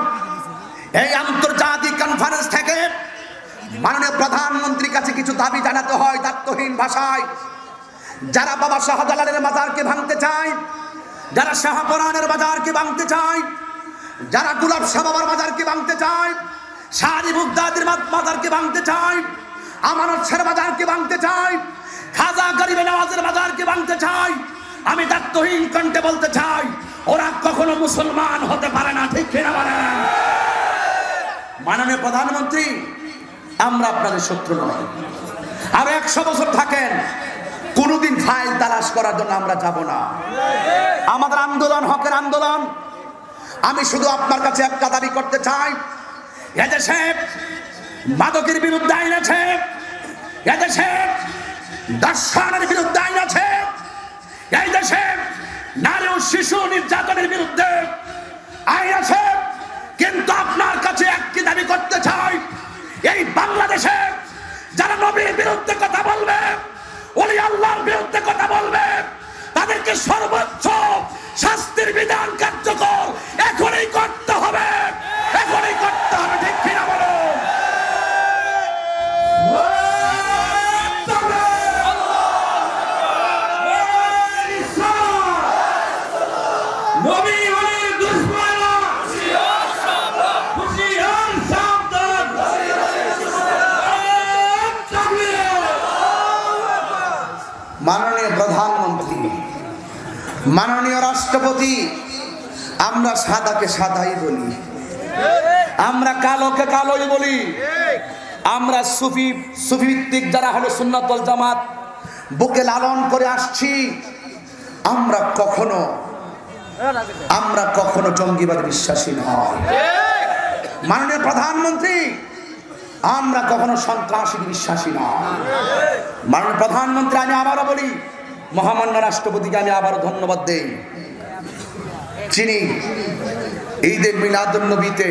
এই আন্তর্জাতিক কনফারেন্স থেকে মাননীয় প্রধানমন্ত্রীর কাছে কিছু দাবি জানাতে হয় দায়িত্বহীন ভাষায়। যারা বাবা শাহজালালের মাজারকে ভাঙতে চায়, যারা শাহপরানের মাজারকে ভাঙতে চায়, যারা গোলাপ শাহ বাবার মাজারকে ভাঙতে চায়, শাহী বুগদাদির মাজারকে ভাঙতে চায়, আমানত শের মাজারকে ভাঙতে চায়, খাজা গরিবে নওয়াজের মাজারকে ভাঙতে চায়, আমি দায়িত্বহীন কণ্ঠে বলতে চাই, ওরা কখনো মুসলমান হতে পারে না। ঠিক কিনা বলেন? মাননীয় প্রধানমন্ত্রী, আমরা আপনাদের শত্রু নই। আরো 100 বছর থাকেন, কোনোদিন ফাইল তালাশ করার জন্য আমরা যাব না। আমাদের আন্দোলন হকের আন্দোলন। আমি শুধু আপনার কাছে একটা দাবি করতে চাই, এদেশে মাদকের বিরুদ্ধে আইন আছে, এদেশে দর্শনের বিরুদ্ধে আইন আছে, এই দেশে নারী ও শিশু নির্যাতনের বিরুদ্ধে আইন আছে, কিন্তু আপনার কাছে একটি দাবি করতে চাই, এই বাংলাদেশে যারা নবীর বিরুদ্ধে কথা বলবে, ওলি আল্লাহর বিরুদ্ধে কথা বলবে, তাদেরকে সর্বোচ্চ শাস্তির বিধান কার্যকর এখনই করতে হবে, এখনই করতে হবে। ঠিক কিনা বলো? মাননীয় প্রধানমন্ত্রী, মাননীয় রাষ্ট্রপতি, আমরা সাদাকে সাদাই বলি, আমরা কালোকে কালোই বলি, আমরা সুফি ভিত্তিক যারা হলো সুন্নাত ওয়াল জামাত বুকে লালন করে আসছি, আমরা কখনো জঙ্গিবাদ বিশ্বাসী নয়। মাননীয় প্রধানমন্ত্রী, আমরা কখনো সন্ত্রাসী বিশ্বাসী নয়। মাননীয় প্রধানমন্ত্রী, আমি আবারও বলি, মহামান্য রাষ্ট্রপতিকে আমি আবারও ধন্যবাদ দেই, যিনি ঈদে মিলাদুন নবীতে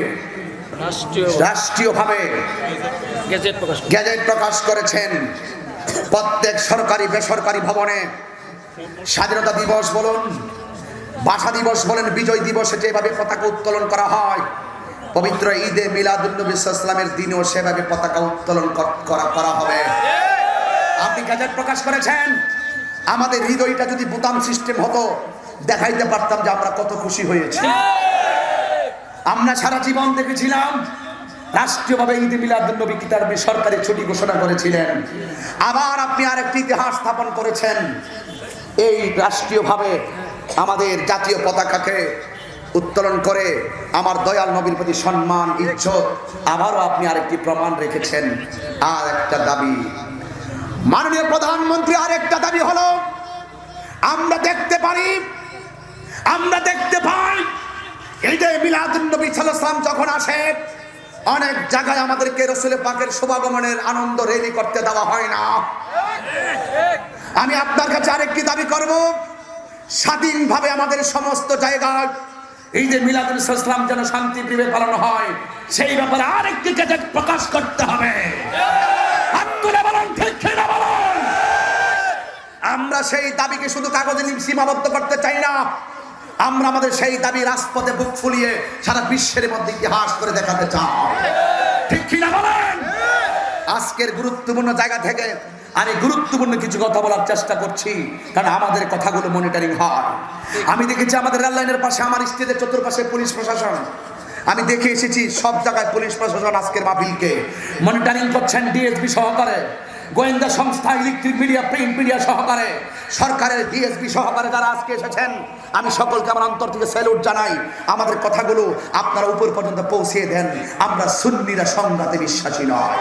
রাষ্ট্রীয়ভাবে গেজেট প্রকাশ করেছেন। প্রত্যেক সরকারি বেসরকারি ভবনে স্বাধীনতা দিবস বলুন, ভাষা দিবস বলেন, বিজয় দিবসে যেভাবে পতাকা উত্তোলন করা হয়, পবিত্র ঈদে মিলাদুন নবী সাল্লাল্লাহু আলাইহি ওয়াসাল্লামের দিনেও সেভাবে পতাকা উত্তোলন করা হবে। আপনি গেজেট প্রকাশ করেছেন, আমাদের হৃদয়টা যদি বোতাম সিস্টেম হতো, দেখাইতে পারতাম যে আমরা কত খুশি হয়েছি। আমরা সারা জীবন দেখেছিলাম রাষ্ট্রীয়ভাবে ঈদে মিলাদুন নবী কিতাবে সরকারি ছুটি ঘোষণা করেছিলেন। আবার আপনি আরেকটি ইতিহাস স্থাপন করেছেন, এই রাষ্ট্রীয়ভাবে আমাদের জাতীয় পতাকাকে উত্তোলন করে আমার দয়াল নবীর প্রতি সম্মান ইজ্জত আবারও আপনি আরেকটি প্রমাণ রেখেছেন। আর একটা দাবি, মাননীয় প্রধানমন্ত্রী, আরেকটা দাবি হলো, আমরা দেখতে পারি আমরা দেখতে পাই ঈদে মিলাদুন নবী সাল্লাল্লাহু আলাইহি ওয়াসাল্লাম যখন আসে, অনেক জায়গায় আমাদেরকে রাসূল পাকের শুভাগমনের আনন্দ রেলি করতে দেওয়া হয় না। আমি আপনার কাছে আরেকটি দাবি করব, স্বাধীনভাবে আমাদের সমস্ত জায়গায় ঈদে মিলাদুন নবী সাল্লাল্লাহু আলাইহি ওয়াসাল্লাম যেন শান্তিপ্রিয় পালন হয়, সেই ব্যাপারে আরেকটি গেজেট প্রকাশ করতে হবে। আব্দুল্লাহ বলেন, ঠিক কিনা বলেন? আমরা সেই দাবিকে শুধু কাগজে সীমাবদ্ধ করতে চাই না, আমরা আমাদের সেই দাবি রাজপথে বুক ফুলিয়ে সারা বিশ্বের মধ্যে ইতিহাস করে দেখাতে চাই। ঠিক কিনা বলেন? আজকের গুরুত্বপূর্ণ জায়গা থেকে আমি গুরুত্বপূর্ণ কিছু কথা বলার চেষ্টা করছি, কারণ আমাদের কথাগুলো মনিটরিং হয়। আমি দেখেছি আমাদের রেল লাইনের পাশে, আমার স্টেজের চতুর্পাশে পুলিশ প্রশাসন, আমি দেখে এসেছি সব জায়গায় পুলিশ প্রশাসন আজকের মাহফিলকে মনিটরিং করছেন, ডিএসপি সহকারে, গোয়েন্দা সংস্থা, ইলেকট্রিক মিডিয়া, প্রিন্ট মিডিয়া সহকারে, সরকারের ডিএসপি সহকারে যারা আজকে এসেছেন, আমি সকলকে আমার অন্তর থেকে স্যালুট জানাই। আমাদের কথাগুলো আপনারা উপর পর্যন্ত পৌঁছে দেন। আমরা সুন্নিরা সংঘাতে বিশ্বাসী নয়,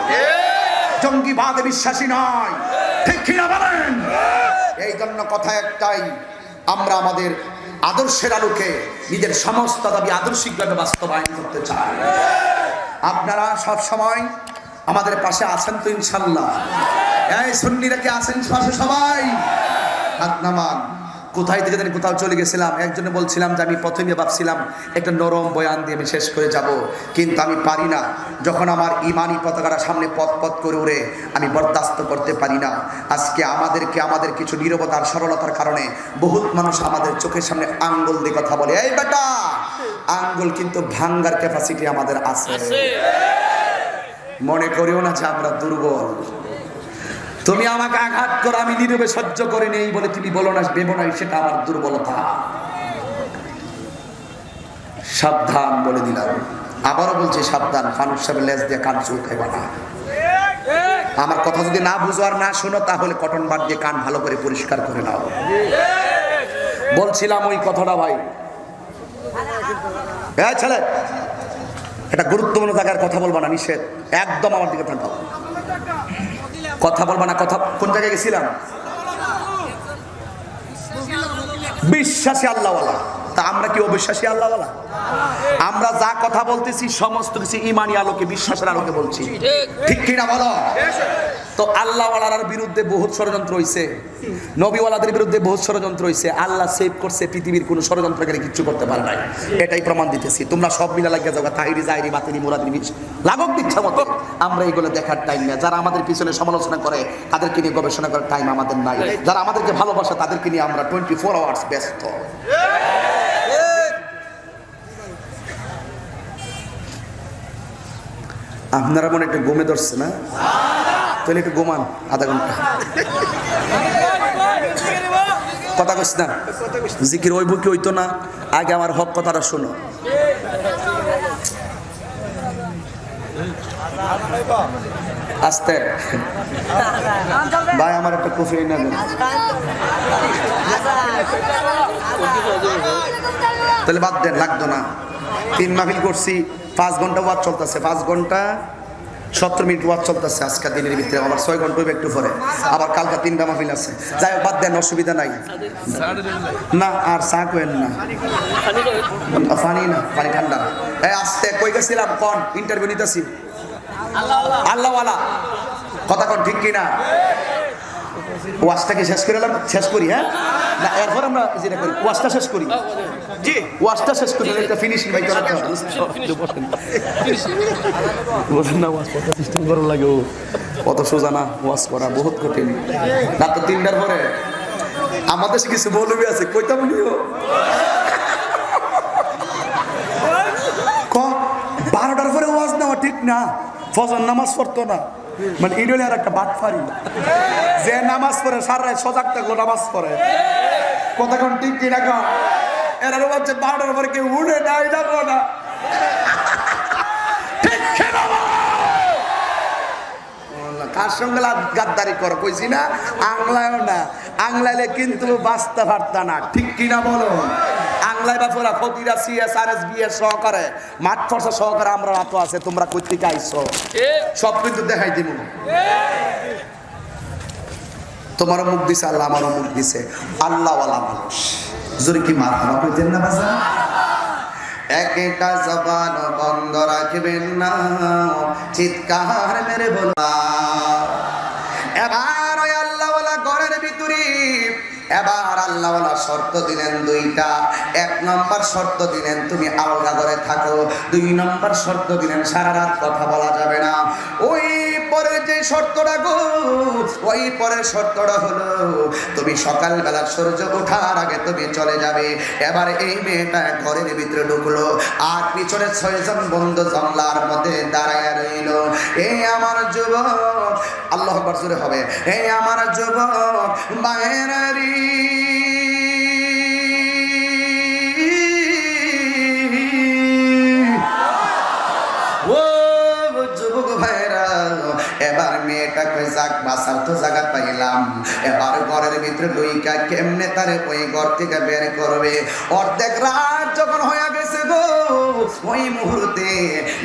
জঙ্গিবাদে বিশ্বাসী নয়, ঠিক কিনা বলেন? এই জন্য কথা একটাই, আমরা আমাদের আদর্শের আলোকে নিজের সমস্ত দাবি আদর্শিকভাবে বাস্তবায়ন করতে চাই। আপনারা সব সময় আমাদের পাশে আছেন তো ইনশাল্লাহ? এই সুন্নিরা কি আছেন পাশে সবাই? হাত নামান। কোথায় থেকে জানি কোথাও চলে গেছিলাম, একজনে বলছিলাম যে আমি প্রথমে ভাবছিলাম একটা নরম বয়ান দিয়ে আমি শেষ করে যাব, কিন্তু আমি পারি না। যখন আমার ইমানি পতাকাটা সামনে পথ পথ করে উড়ে, আমি বরদাস্ত করতে পারি না। আজকে আমাদের কিছু নীরবতার সরলতার কারণে বহুত মানুষ আমাদের চোখের সামনে আঙ্গুল দিয়ে কথা বলে। এই বেটা, আঙ্গুল কিন্তু ভাঙ্গার ক্যাপাসিটি আমাদের আছে। মনে করিও না যে আমরা দুর্বল। তুমি আমাকে আঘাত করো, আমি নীরবে সহ্য করে নেই বলে তুমি বলো না দেব না, সেটা আমার দুর্বলতা। সাবধান বলে দিলাম, আবারও বলছি সাবধান। ফানুস সাহেবের লেজ দিয়ে কান চুলকাইবা না। আমার কথা যদি না বুঝো আর না শোনো, তাহলে কটন বার দিয়ে কান ভালো করে পরিষ্কার করে নাও। বলছিলাম ওই কথাটা ভাই, হ্যাঁ ছেলে, এটা গুরুত্বপূর্ণ জায়গার কথা বলবা না, নিষেধ একদম। আমার দিকে থাকো, কথা বলবা না। কথা কোন জায়গায় গেছিলাম? বিশ্বাসী আল্লাহওয়ালা। তা আমরা কি অবিশ্বাসী আল্লাহওয়ালা? আমরা যা কথা বলতেছি সমস্ত কিছু ইমানি আলোকে, বিশ্বাসের আলোকে বলছি, ঠিক কিনা বলো? তো আল্লাহওয়ালার বিরুদ্ধে বহুত ষড়যন্ত্র হয়েছে, নবীওয়ালাদের বিরুদ্ধে বহুত ষড়যন্ত্র হয়েছে। আল্লাহ সেভ করছে, পৃথিবীর কোনো ষড়যন্ত্রকারী কিচ্ছু করতে পারে নাই। এটাই প্রমাণ দিতেছি। তোমরা সব মিলা লাগিয়ে যাও, তাহিরি জাহিরি বাতিনি মুরাদিনী লাগক দিচ্ছা মতো। আমরা এইগুলো দেখার টাইম না। যারা আমাদের পিছনে সমালোচনা করে তাদেরকে নিয়ে গবেষণা করার টাইম আমাদের নাই। যারা আমাদেরকে ভালোবাসে তাদেরকে নিয়ে আমরা 24 আওয়ার্স ব্যস্ত। আপনারা মনে একটু ঘুমে ধরছে না? তাহলে একটু ঘুমান আধা ঘন্টা। কথা কইস না, জিকির ওই বুকি হইতো না। আগে আমার হক কথাটা শোনো। আস্তে ভাই, আমার একটা কফি না দেন তাহলে বাদ দেন, লাগতো না। 3 মাহফিল করছি, 5 ঘন্টা ওয়াজ চলতেছে, 5 ঘন্টা 70 মিনিট ওয়াজ চলতেছে আজকে দিনের ভিতরে। আবার 6 ঘন্টা একটু পরে, আবার কালকে 3টা মাহফিল আছে। যাই হোক, বাদ দেন, অসুবিধা নাই। না আর চা কইেন না, পানি না, পানি ঠান্ডা। এই আস্তে কই গেছিলাম? কোন ইন্টারভিউ নিতেছি? আল্লাহওয়ালা কথা কোন, ঠিক কিনা? ওয়াজটাকে শেষ করে এলাম, শেষ করি। হ্যাঁ না, এরপর আমরা যেটা করি ওয়াজটা শেষ করি। জি, ওয়াজটা শেষ করি, একটা ফিনিশিং ভাই করা সিস্টেম করা লাগে। অত সোজা না ওয়াজ করা, বহুত কঠিন। রাত 3টার পরে আমাদের কিছু মৌলবী আছে, কইতাম নিও 12টার পরে ওয়াজ নেওয়া ঠিক না। ফজর নামাজ পড়তো না, মানে ইডলে আর একটা বাটফারি, যে নামাজ পড়ে সারা সজাগ থাকলো নামাজ পড়ে। কতক্ষণ ঠিক কিনা কম? এরা হচ্ছে 12টার পরে কেউ উঠে না, এটা না কার সঙ্গে গাদ্দারি করো কইছি না? আংলায়ও না, আংলাইলে কিন্তু বাঁচতে পারতা না, ঠিক কিনা বলো? আংলাই বাপরা ফতিরা সিএস আরএস বিএস সহকারে, মাঠ ফর্সা সহকারে আমরা এত আছে। তোমরা কই থেকে আইছো? সব কিন্তু দেখাই দিব। তোমারও মুখ দিছে আল্লাহ, আমারও মুখ দিছে। আল্লাহওয়ালা মানুষ জোরে কি মারহাবা কইতেন না বাজান? একটা জবান বন্ধ রাখবেন না, চিৎকার মেরে বলো। এবার ওই আল্লাহওয়ালা ঘরের ভিতরে এবার আল্লাহওয়ালা শর্ত দিলেন দুইটা। এক নম্বর শর্ত দিলেন তুমি আলগা ঘরে থাকো, 2 নম্বর শর্ত দিলেন সারা রাত কথা বলা যাবে না। ওই পরের যে শর্তটা গো, ওই পরের শর্তটা হলো তুমি সকালবেলা সূর্য ওঠার আগে তুমি চলে যাবে। এবার এই মেয়েটা ঘরের ভিতরে ঢুকলো, আর পিছনে 6 জন বন্ধু জঙ্গলার মধ্যে দাঁড়ায় রইল। এই আমার যুবক, আল্লাহ আকবার জোরে হবে, এই আমার যুবক বাইরে এবার মেয়েটা কই যাক বাসার তো জায়গা পাইলাম, এবার ঘরের ভিতরে লইকা কেমনে তারে ওই ঘর থেকে বের করবে। অর্ধেক রাত যখন হয়ে গেছে গো, ওই মুহূর্তে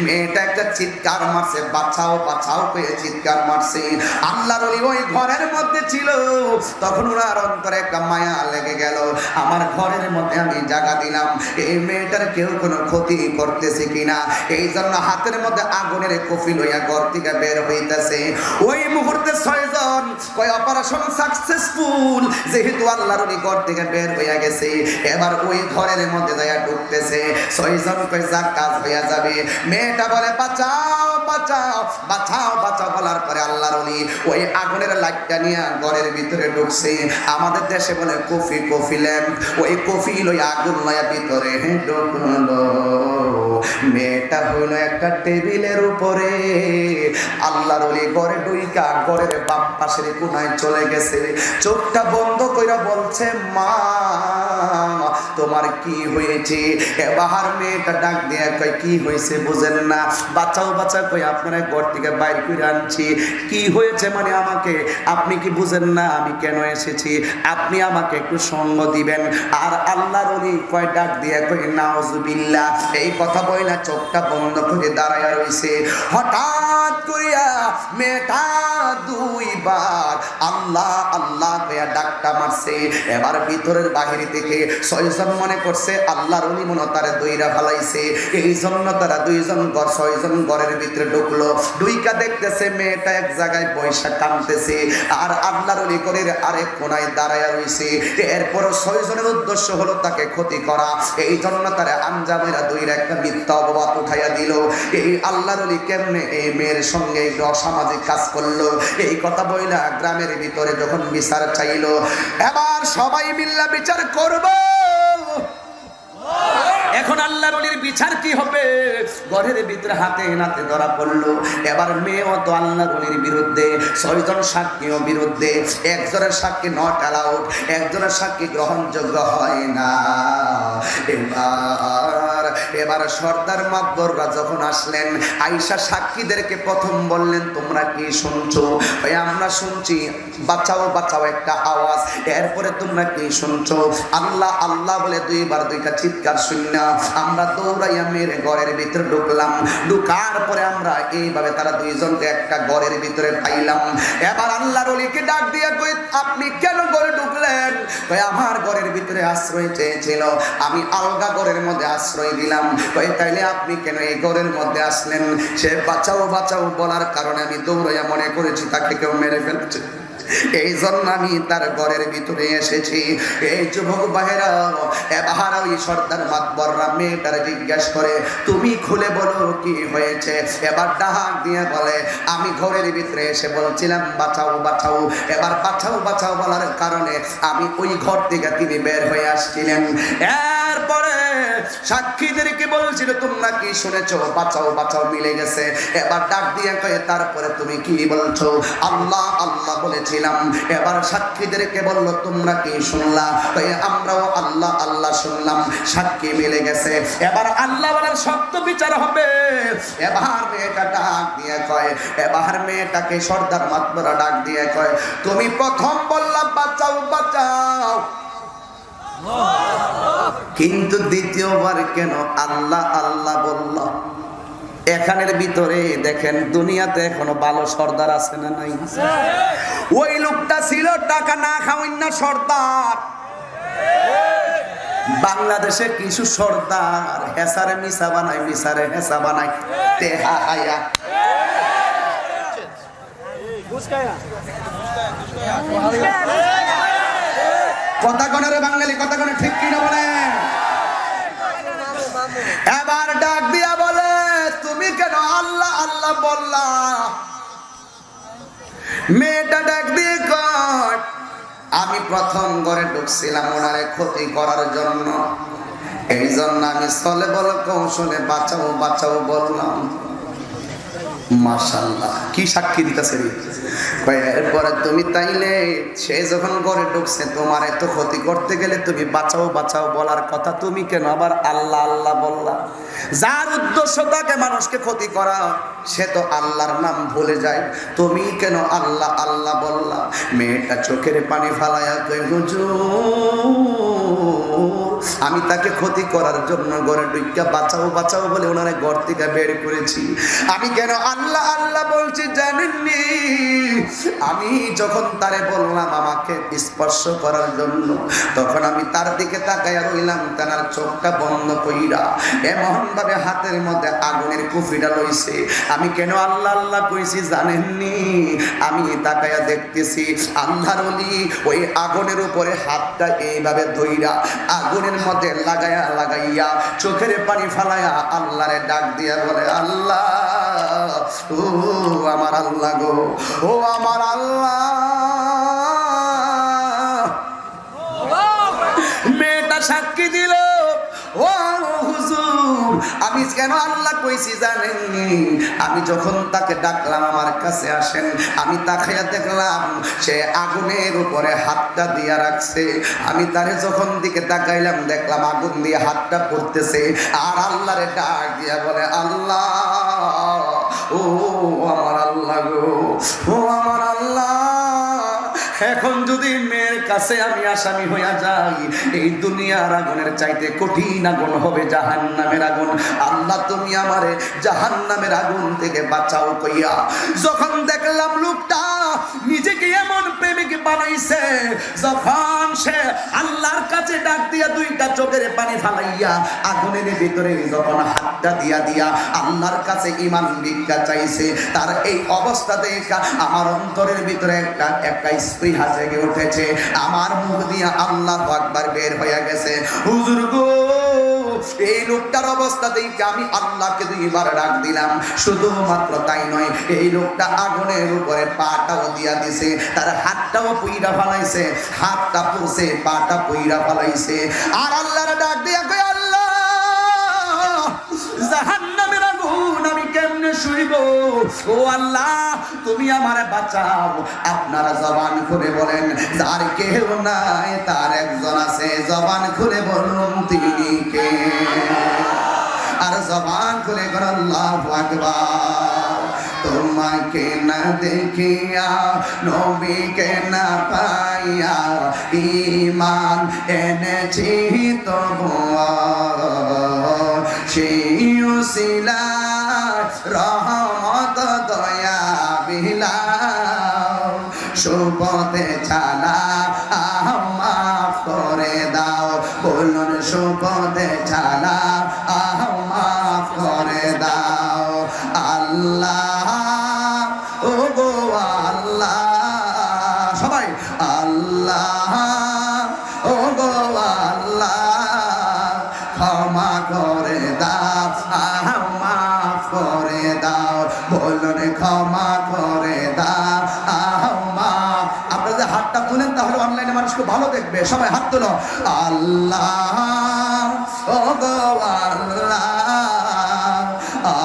মেয়েটা একটা চিৎকার মারছে, বাঁচাও বাঁচাও পেয়ে চিৎকার মারছে। আল্লাহর ওলি ওই ঘরের মধ্যে ছিল, তখন ওনার অন্তরে একটা মায়া লেগে গেল, আমার ঘরের মধ্যে আমি জায়গা দিলাম, এই মেয়েটার কেউ কোনো ক্ষতি করতেছে কিনা। এই জন্য হাতের মধ্যে আগুনের কফি লইয়া ঘর থেকে বের হইতেছে। ওই মুহূর্তে 6 জন কই অপারেশন সাকসেসফুল, যেহেতু আল্লাহর ওলি ঘর থেকে বের হইয়া গেছে। এবার ওই ঘরের মধ্যে যাইয়া ঢুকতেছে, 6 জন কই যাক কাজ হইয়া যাবে। মেয়েটা বলে বাঁচাও বাঁচাও বাঁচাও বাঁচাও বলার পরে আল্লাহর ওলি ওই আগুনের লাইটটা নিয়ে ঘরের ভিতরে ঢুকছে। আমাদের দেশে বলে কফি, কফি ল্যাম্প, ওই কফি লইয়া আগুন লইয়া ভিতরে ঢুকলো। মেয়েটা হইলো একটা টেবিলের উপরে, আল্লাহর ওলি ঘরে ঢুইকা ঘরের বাম পাশের কোনায় চলে গেছে। চোখটা বন্ধ কইরা বলছে মা তোমার কি হয়েছে? এবার মেয়েটা ডাক দিয়ে কই কি হয়েছে বুঝেন না? বাঁচাও বাঁচাও কই আপনারা ঘর থেকে বাইর করে আনছি। কি হয়েছে মানে আমাকে আপনি কি বুঝেন না আমি কেন এসেছি? আপনি আমাকে একটু সঙ্গ দিবেন। আর আল্লাহর ওলি কয় ডাক দিয়ে কই নাউজুবিল্লাহ। এই কথা বইলা চোখটা বন্ধ করে দাঁড়ায়া রইছে। হঠাৎ করিয়া মেয়েটা 2 বার আল্লাহ আল্লাহ কইয়া ডাকটা মারছে। এবার ভিতরের বাহির থেকে 6 জন মনে করছে আল্লাহর ওলি মনে তারে দইরা ফেলাইছে, এই জন্য তারা 2 জন 6 জন ঘরের ভিতরে ঢুকলো। ঢুইকা দেখতেছে মেয়েটা এক জায়গায় পয়সা কামতেছে, আর আল্লাহর ওলি ঘরের আরেক কোনায় দাঁড়ায়া রইছে। এরপর 6 জনের উদ্দেশ্য হলো তাকে ক্ষতি করা, এই জন্য তারা আঞ্জামেরা দইরা একটা মিথ্যা অপবাদ উঠাইয়া দিল। এই আল্লাহর ওলি কেমনে এই মেয়ের সঙ্গে অসামাজিক কাজ করলো, এই কথা বইলা গ্রামের ভিতরে যখন বিচার চাইলো, এবার সবাই মিল্লা বিচার করব। এখন আল্লাহর ওলির বিচার কি হবে? ঘরের ভিতরে হাতে নাতে ধরা পড়লো। এবার মেয়েও তো আল্লাহর ওলির বিরুদ্ধে, 6 জন সাক্ষীও বিরুদ্ধে। একজনের সাক্ষী নট অ্যালাউড, একজনের সাক্ষী গ্রহণযোগ্য হয় না। এবার সর্দার মাতবররা যখন আসলেন, আয়েশা সাক্ষীদেরকে প্রথম বললেন তোমরা কি শুনছো? ভাই আমরা শুনছি, বাঁচাও বাঁচাও একটা আওয়াজ। এরপরে তোমরা কি শুনছো? আল্লাহ আল্লাহ বলে 2 বার 2টা চিৎকার শুননা আমরা দৌড়াইয়া মেরে ঘরের ভিতরে ঢুকলাম। ঢুকার পরে আমরা এইভাবে তারা 2 জনকে একটা ঘরের ভিতরে পাইলাম। এবার আল্লাহর ওলিকে ডাক দিয়ে কই আপনি কেন ঘরে ঢুকলেন? কই আমার ঘরের ভিতরে আশ্রয় চেয়েছিল, আমি আলগা ঘরের মধ্যে আশ্রয় দিলাম। কই তাইলে আপনি কেন এই ঘরের মধ্যে আসলেন? সে বাঁচাও বাঁচাও বলার কারণে আমি দৌড়াইয়া মনে করেছি তাকে কেউ মেরে ফেলছে, এই জন্য আমি তার ঘরের ভিতরে এসেছি। এই যুবক ভাইরা এবার ওই সর্দার মাতবররা মেয়েটার জিজ্ঞাসা করে তুমি খুলে বলো কি হয়েছে? এবার ডাক দিয়ে বলে আমি ঘরের ভিতরে এসে বলছিলাম বাঁচাও বাঁচাও। এবার বাঁচাও বাঁচাও বলার কারণে আমি ওই ঘর থেকে তিনি বের হয়ে আসছিলেন। এরপরে সাক্ষীদেরকে বলছিল তোমরা কি শুনেছো? বাঁচাও বাঁচাও মিলে গেছে। এবার ডাক দিয়ে কয়ে তারপরে তুমি কি বলছো? আল্লাহ আল্লাহ বলেছিলাম। এবার সাক্ষীদেরকে বলল তোমরা কি শুনলা? আমরাও আল্লাহ আল্লাহ শুনলাম, সাক্ষী মিলে গেছে। এবার আল্লাহ বলেন সত্য বিচার হবে। এবার মেয়েটা ডাক দিয়ে কয়, এবার মেয়েটাকে সর্দার মাতবরা ডাক দিয়ে কয় তুমি প্রথম বললা বাঁচাও বাঁচাও, কিন্তু দ্বিতীয়বার কেন আল্লাহ আল্লাহ বলল? এখানের ভিতরে দেখেন দুনিয়াতে এখনো ভালো সর্দার আছে না নাই? ওই লোকটা ছিল টাকা না খাওয়াই না সর্দার। বাংলাদেশে কিছু সর্দার হেসারে মিসা বানায়, মিসারে হেসা বানায়, তেহা হায়া। কথা কনে বাঙালি, কথা কনে, ঠিক কিনা বলে? এবার ডাক দিয়া বলে, তুমি কেন আল্লাহ আল্লাহ বললা? মেয়েটা ডাক দিয়ে কয়, আমি প্রথম ঘরে ঢুকছিলাম ওনারে ক্ষতি করার জন্য, এই জন্য আমি চলে বল কৌশলে বাঁচাও বাঁচাও বললাম। মাশাআল্লাহ, কি সাক্ষী দিতেছে রে। এরপরে তুমি তাইলে সে যখন ঘরে ঢুকছে তোমার এত ক্ষতি করতে গেলে তুমি বাঁচাও বাঁচাও বলার কথা, তুমি কেন আবার আল্লাহ আল্লাহ বললা? যার উদ্দেশ্য থাকে মানুষকে ক্ষতি করা, সে তো আল্লাহর নাম ভুলে যায়, তুমি কেন আল্লাহ আল্লাহ বললা? মেয়েটা চোখের পানি ফালাইয়া কই, হুজুর আমি তাকে ক্ষতি করার জন্য ঘরে ঢুইকা বাঁচাও বাঁচাও বলে ওনারে ঘর থেকে বের করেছি। আমি কেন আল্লাহ আল্লাহ বলছি জানেননি? আমি যখন তারে বললাম আমাকে স্পর্শ করার জন্য, তখন আমি তার দিকে তাকাইয়া রইলাম, তার চোখটা বন্ধ কইরা এমন ভাবে হাতের মধ্যে আগুনের কুফিটা লইছে। আমি কেন আল্লাহ আল্লাহ কইছি জানেননি? আমি তাকাইয়া দেখতেছি আল্লাহর ওলি ওই আগুনের উপরে হাতটা এইভাবে ধইরা আগুনের মধ্যে লাগাইয়া লাগাইয়া চোখের পানি ফালাইয়া আল্লাহরে ডাক দিয়া বলে, আল্লাহ ও আমার আল্লাহ গো, ও আমার আল্লাহ। মেয়েটা সাক্ষী দিল, ও হুজুর আমি কেন আল্লাহ কইছি জানেননি? আমি যখন তাকে ডাকলাম আমার কাছে আসেন, আমি তাকাইয়া দেখলাম সে আগুনের উপরে হাতটা দিয়া রাখছে। আমি তারে যখন দিকে তাকাইলাম দেখলাম আগুন দিয়ে হাতটা পড়তেছে, আর আল্লাহরে ডাক দিয়া বলে, আল্লাহ ও আমার আল্লাহ গো, ও আমার আল্লাহ। এখন যদি মেয়ের কাছে আমি আসামি হইয়া যাই, এই দুনিয়ার আগুনের চাইতে কঠিন আগুন হবে জাহান্নামের আগুন। আল্লাহ তুমি আমারে জাহান্নামের আগুন থেকে বাঁচাও কইয়া যখন দেখলাম লোকটা নিজেকে এমন প্রেমিক বানাইছে, যখন সে আল্লাহর কাছে ডাক দিয়া দুইটা চোখের পানি ফালাইয়া আগুনের ভিতরে যখন হাতটা দিয়া দিয়া আল্লাহর কাছে ঈমান ভিক্ষা চাইছে, তার এই অবস্থা দেখে আমার অন্তরের ভিতরে একটা স্পৃহা জেগে উঠেছে। আমার মুখ দিয়া আল্লাহু আকবার বের হয়ে গেছে। হুজুর গো, এই লোকটার অবস্থা দেখে আমি আল্লাহকে দুইবার ডাক দিলাম। শুধুমাত্র তাই নয়, এই লোকটা আগুনের উপরে পাটাও দিয়া দিছে, তার হাতটাও পুইরা ফালাইছে, হাতটা পুড়ছে, পাটা পুইরা ফালাইছে। আর আল্লাহর ডাক দিয়া কই, আল্লাহ জাহান্নামের আগুন আমি কেমনে শুইব? ও আল্লাহ তুমি আমারে বাঁচাও। আপনারা জবান খুলে বলেন, যার কেউ নাই তার একজন আছে, জবান খুলে বলুন তিনি কে? আর জবান খুলে বলুন আল্লাহু আকবার। তোমাকে না দেখিয়া নবীকে না পাইয়া ঈমান এনেছি তবুও সেই উসিলায় রহমত দয়া বিলাও, সুপথে চালা মাফ করে দাও। বলুন সুপথে চালা মাফ করে দাও। আল্লাহ ও গো আল্লাহ, সবাই আল্লাহ ও গো আল্লাহ ক্ষমা করে দাও, মাফ করে দাও। বলুন ক্ষমা করে দাও, মাফ। আপনারা যে হাতটা তুলেন তাহলে অনলাইনে মানুষকে ভালো দেখবে। সবাই হাত তুলো। আল্লাহ ও গো আল্লাহ,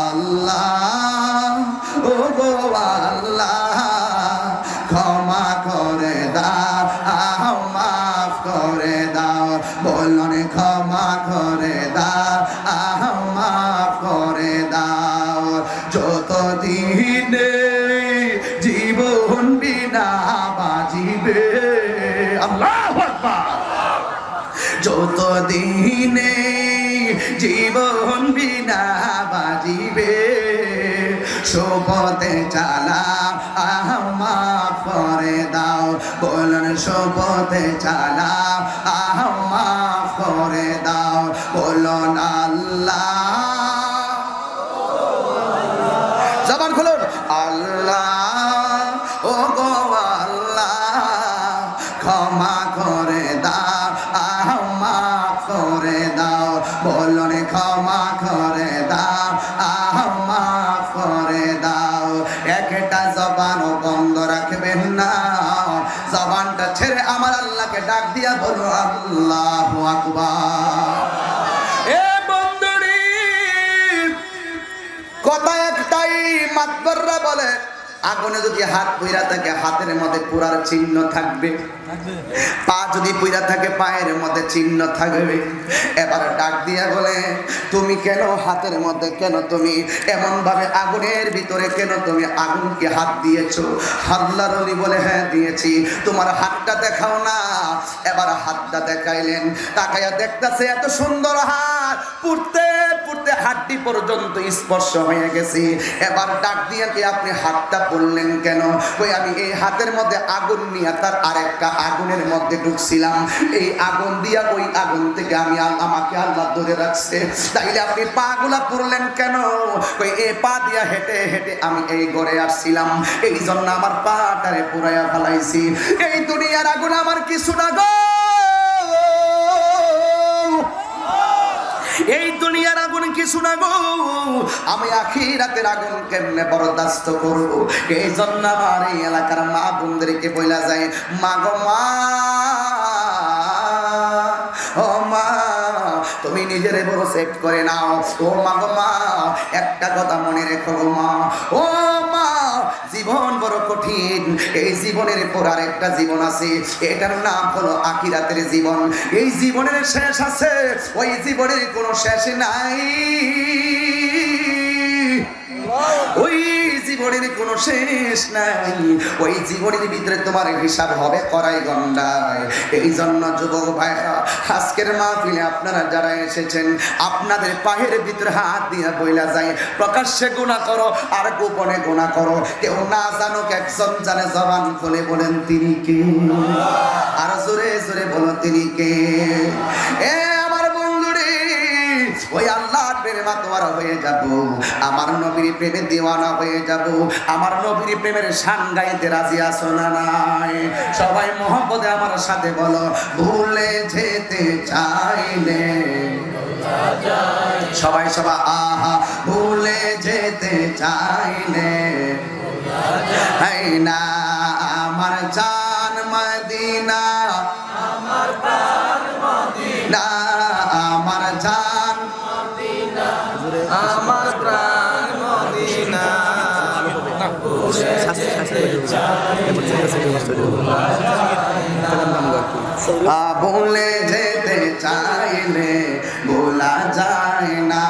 আল্লাহ ও গো আল্লাহ ক্ষমা করে দাও, মাফ করে দাও। বলুন ক্ষমা করে দাও, মাফ করে দাও। যতদিন জীবন বিনা বাজিবে, আল্লাহু আকবার। যতদিন জীবন বিনা বাজিবে, সুপথে চালা মাফ করে দাও। বলুন সুপথে চালা মাফ করে দাও, বলো না আল্লাহ। জবান খুলুন, আল্লাহ ও গো আল্লাহ, ক্ষমা করে দাও, মাফ করে দাও, বলুন ক্ষমা করে দাও, মাফ করে দাও। একটা জবানও বন্ধ রাখবেন না, জবানটা ছেড়ে আমার আল্লাহকে ডাক দিয়া বলো আল্লাহু আকবার। এ বন্ধুরি, কথা একটাই, মাতবররা বলে আগুনে যদি হাত পুইরা থাকে হাতের মধ্যে পুরার চিহ্ন থাকবে, পা যদি পুইরা থাকে পায়ের মধ্যে চিহ্ন থাকবে। এবার ডাক দিয়া বলে তুমি কেন হাতের মধ্যে, কেন তুমি এমন ভাবে আগুনের ভিতরে, কেন তুমি আগুনকে হাত দিয়েছো? আল্লাহর ওলি বলে হ্যাঁ দিয়েছি। তোমার হাতটা দেখাও না। এবার হাতটা দেখাইলেন, তাকাইয়া দেখতেছে এত সুন্দর হাত, পুড়তে পুড়তে হাড্ডি পর্যন্ত স্পর্শ হয়ে গেছে। এবার ডাক দিয়া কি আপনি হাতটা পড়লেন কেন? ওই আমি এই হাতের মধ্যে আগুন নিয়ে তার আরেকটা আগুনের মধ্যে ঢুকছিলাম, এই আগুন দিয়া ওই আগুন থেকে আমি আমাকে আল্লাহ ধরে রাখছে। তাইলে আপনি পা গুলা পড়লেন কেন? ওই এই পা দিয়া হেঁটে হেঁটে আমি এই ঘরে আসছিলাম, এই জন্য আমার পাটারে পুরাইয়া ফেলাইছি। এই দুনিয়ার আগুন আমার কিছু না গো, এই দুনিয়ার আগুন কিছু না গো, আমি আখিরাতের আগুন কেমনে বরদাস্ত করব? এই জন্য আমার এই এলাকার মা বোনদেরকে বইলা যায়, মা গো মা, ও মা তুমি নিজের বড় সেট করে নাও। ও মা গো মা, একটা কথা মনে রেখো গো মা, ও মা জীবন বড় কঠিন, এই জীবনের পর আর একটা জীবন আছে, এটার নাম হলো আখিরাতের জীবন। এই জীবনের শেষ আছে, ওই জীবনের কোনো শেষ নাই, ওই জীবনের কোনো শেষ নাই, ওই জীবনের ভিতরে তোমার হিসাব হবে করাই গন্ডায়। এই জন্য যুবক ভাইরা, আজকের মাহফিলে আপনারা যারা এসেছেন, আপনাদের পায়ের ভিতরে হাত দিয়ে বইলা যায়, প্রকাশ্যে গুনাহ করো আর গোপনে গুনাহ করো, কেউ না জানুক, একজন জানে। জবান খুলে বলেন তিনি কে? আর জোরে জোরে বলো তিনি কে? এ আমার বন্ধুরে, ওই আল্লাহর প্রেমে মাতোয়ারা হয়ে যাব, আমার নবীর প্রেমে দিওয়ানা হয়ে যাব। আমার নবীর প্রেমের শান গাইতে রাজি আছো না নাই? সবাই মহব্বতে আমার সাথে বলো, ভুলে যেতে চাইলে, সবাই সবাই আহা, ভুলে যেতে চাইলে হাই না আমার জান মদিনা, আমার প্রাণ মদিনা, আমার জান মদিনা, আমার প্রাণ মদিনা, ভুলে যেতে চাইলে ভোলা যায় না।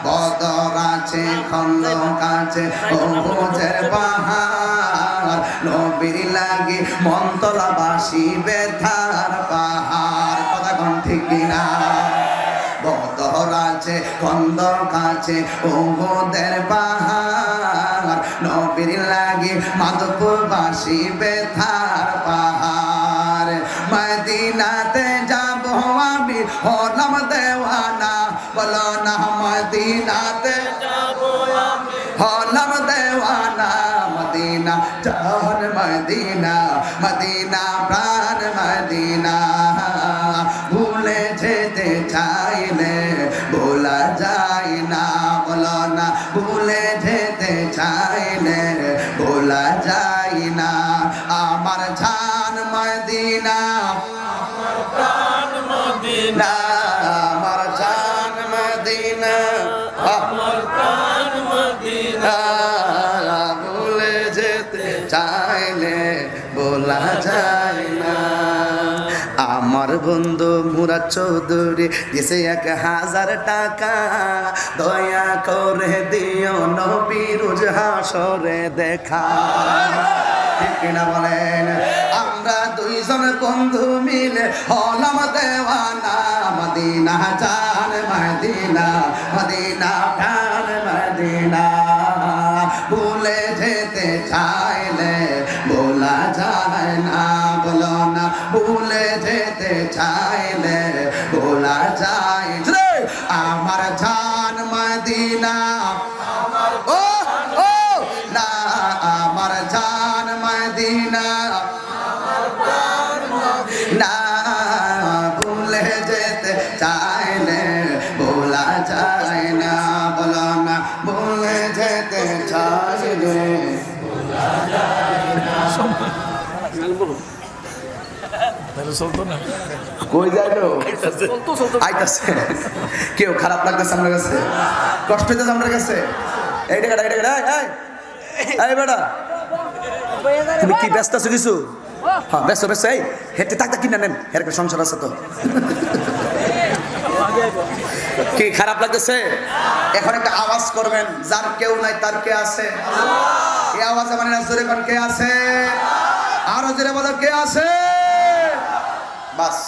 বদর আছে, খন্দক আছে, ওহুদের পাহাড়, নবীর লাগি মন্তলাবাসী বেথার পাহাড়। কথা কোন ঠিক কিনা? বদর আছে, খন্দক আছে, ওহুদের পাহাড়, নবীর লাগি মাধবপুরবাসী বেথার পাহাড়। মদিনাতে যাব আমি, হলাম দেওয়ানা, বলো না মদিনাতে যাব আমি, হলাম দেওয়ানা। মদিনা জান মদিনা, মদিনা প্রাণ মদিনা, ভুলে যেতে চাইলে ভোলা যায় না, বলো না ভুলে যেতে চাইলে ভোলা যায় না। আমার জান মদিনা, আমার প্রাণ মদিনা, আমার জান মদিনা, আমার প্রাণ মদিনা, ভুলে যেতে চাইলে ভোলা যায় না। আমার বন্ধু মুরাদ চৌধুরী দিছে 1000 টাকা, দয়া করে দিও নবীর হাসরে দেখা। ঠিক কিনা বলেন? আমরা দুইজন বন্ধু মিলে হলাম দেওয়ানা, মদিনা জান মদিনা, মদিনা প্রাণ মদিনা, ভুলে যেতে চাইলে ভোলা যায় না, বলো না ভুলে যেতে চাইলে ভোলা যায় রে আমার জান মদিনা ও ও না আমার জান মদিনা না ভুলে যেতে চাইলে ভোলা যায় না বলো না ভুলে যেতে চাইলে কই যায় আইতাছে কেউ খারাপ লাগতেছে আমার কাছে কষ্ট হইতেছে আমার কাছে এই টাকাটা এই বেটা তুমি কি ব্যস্ত আছো কিছু হ্যাঁ ব্যস্ত ব্যস্ত এই হেঁটে থাকতে কিনা নেন এর একটা সংসার আছে তো কি খারাপ লাগতেছে এখন একটা আওয়াজ করবেন যার কেউ নাই তার কে আছে এই আওয়াজে মানে না জোরে কোন কে আছে আরো জোরে বলো কে আছে বাস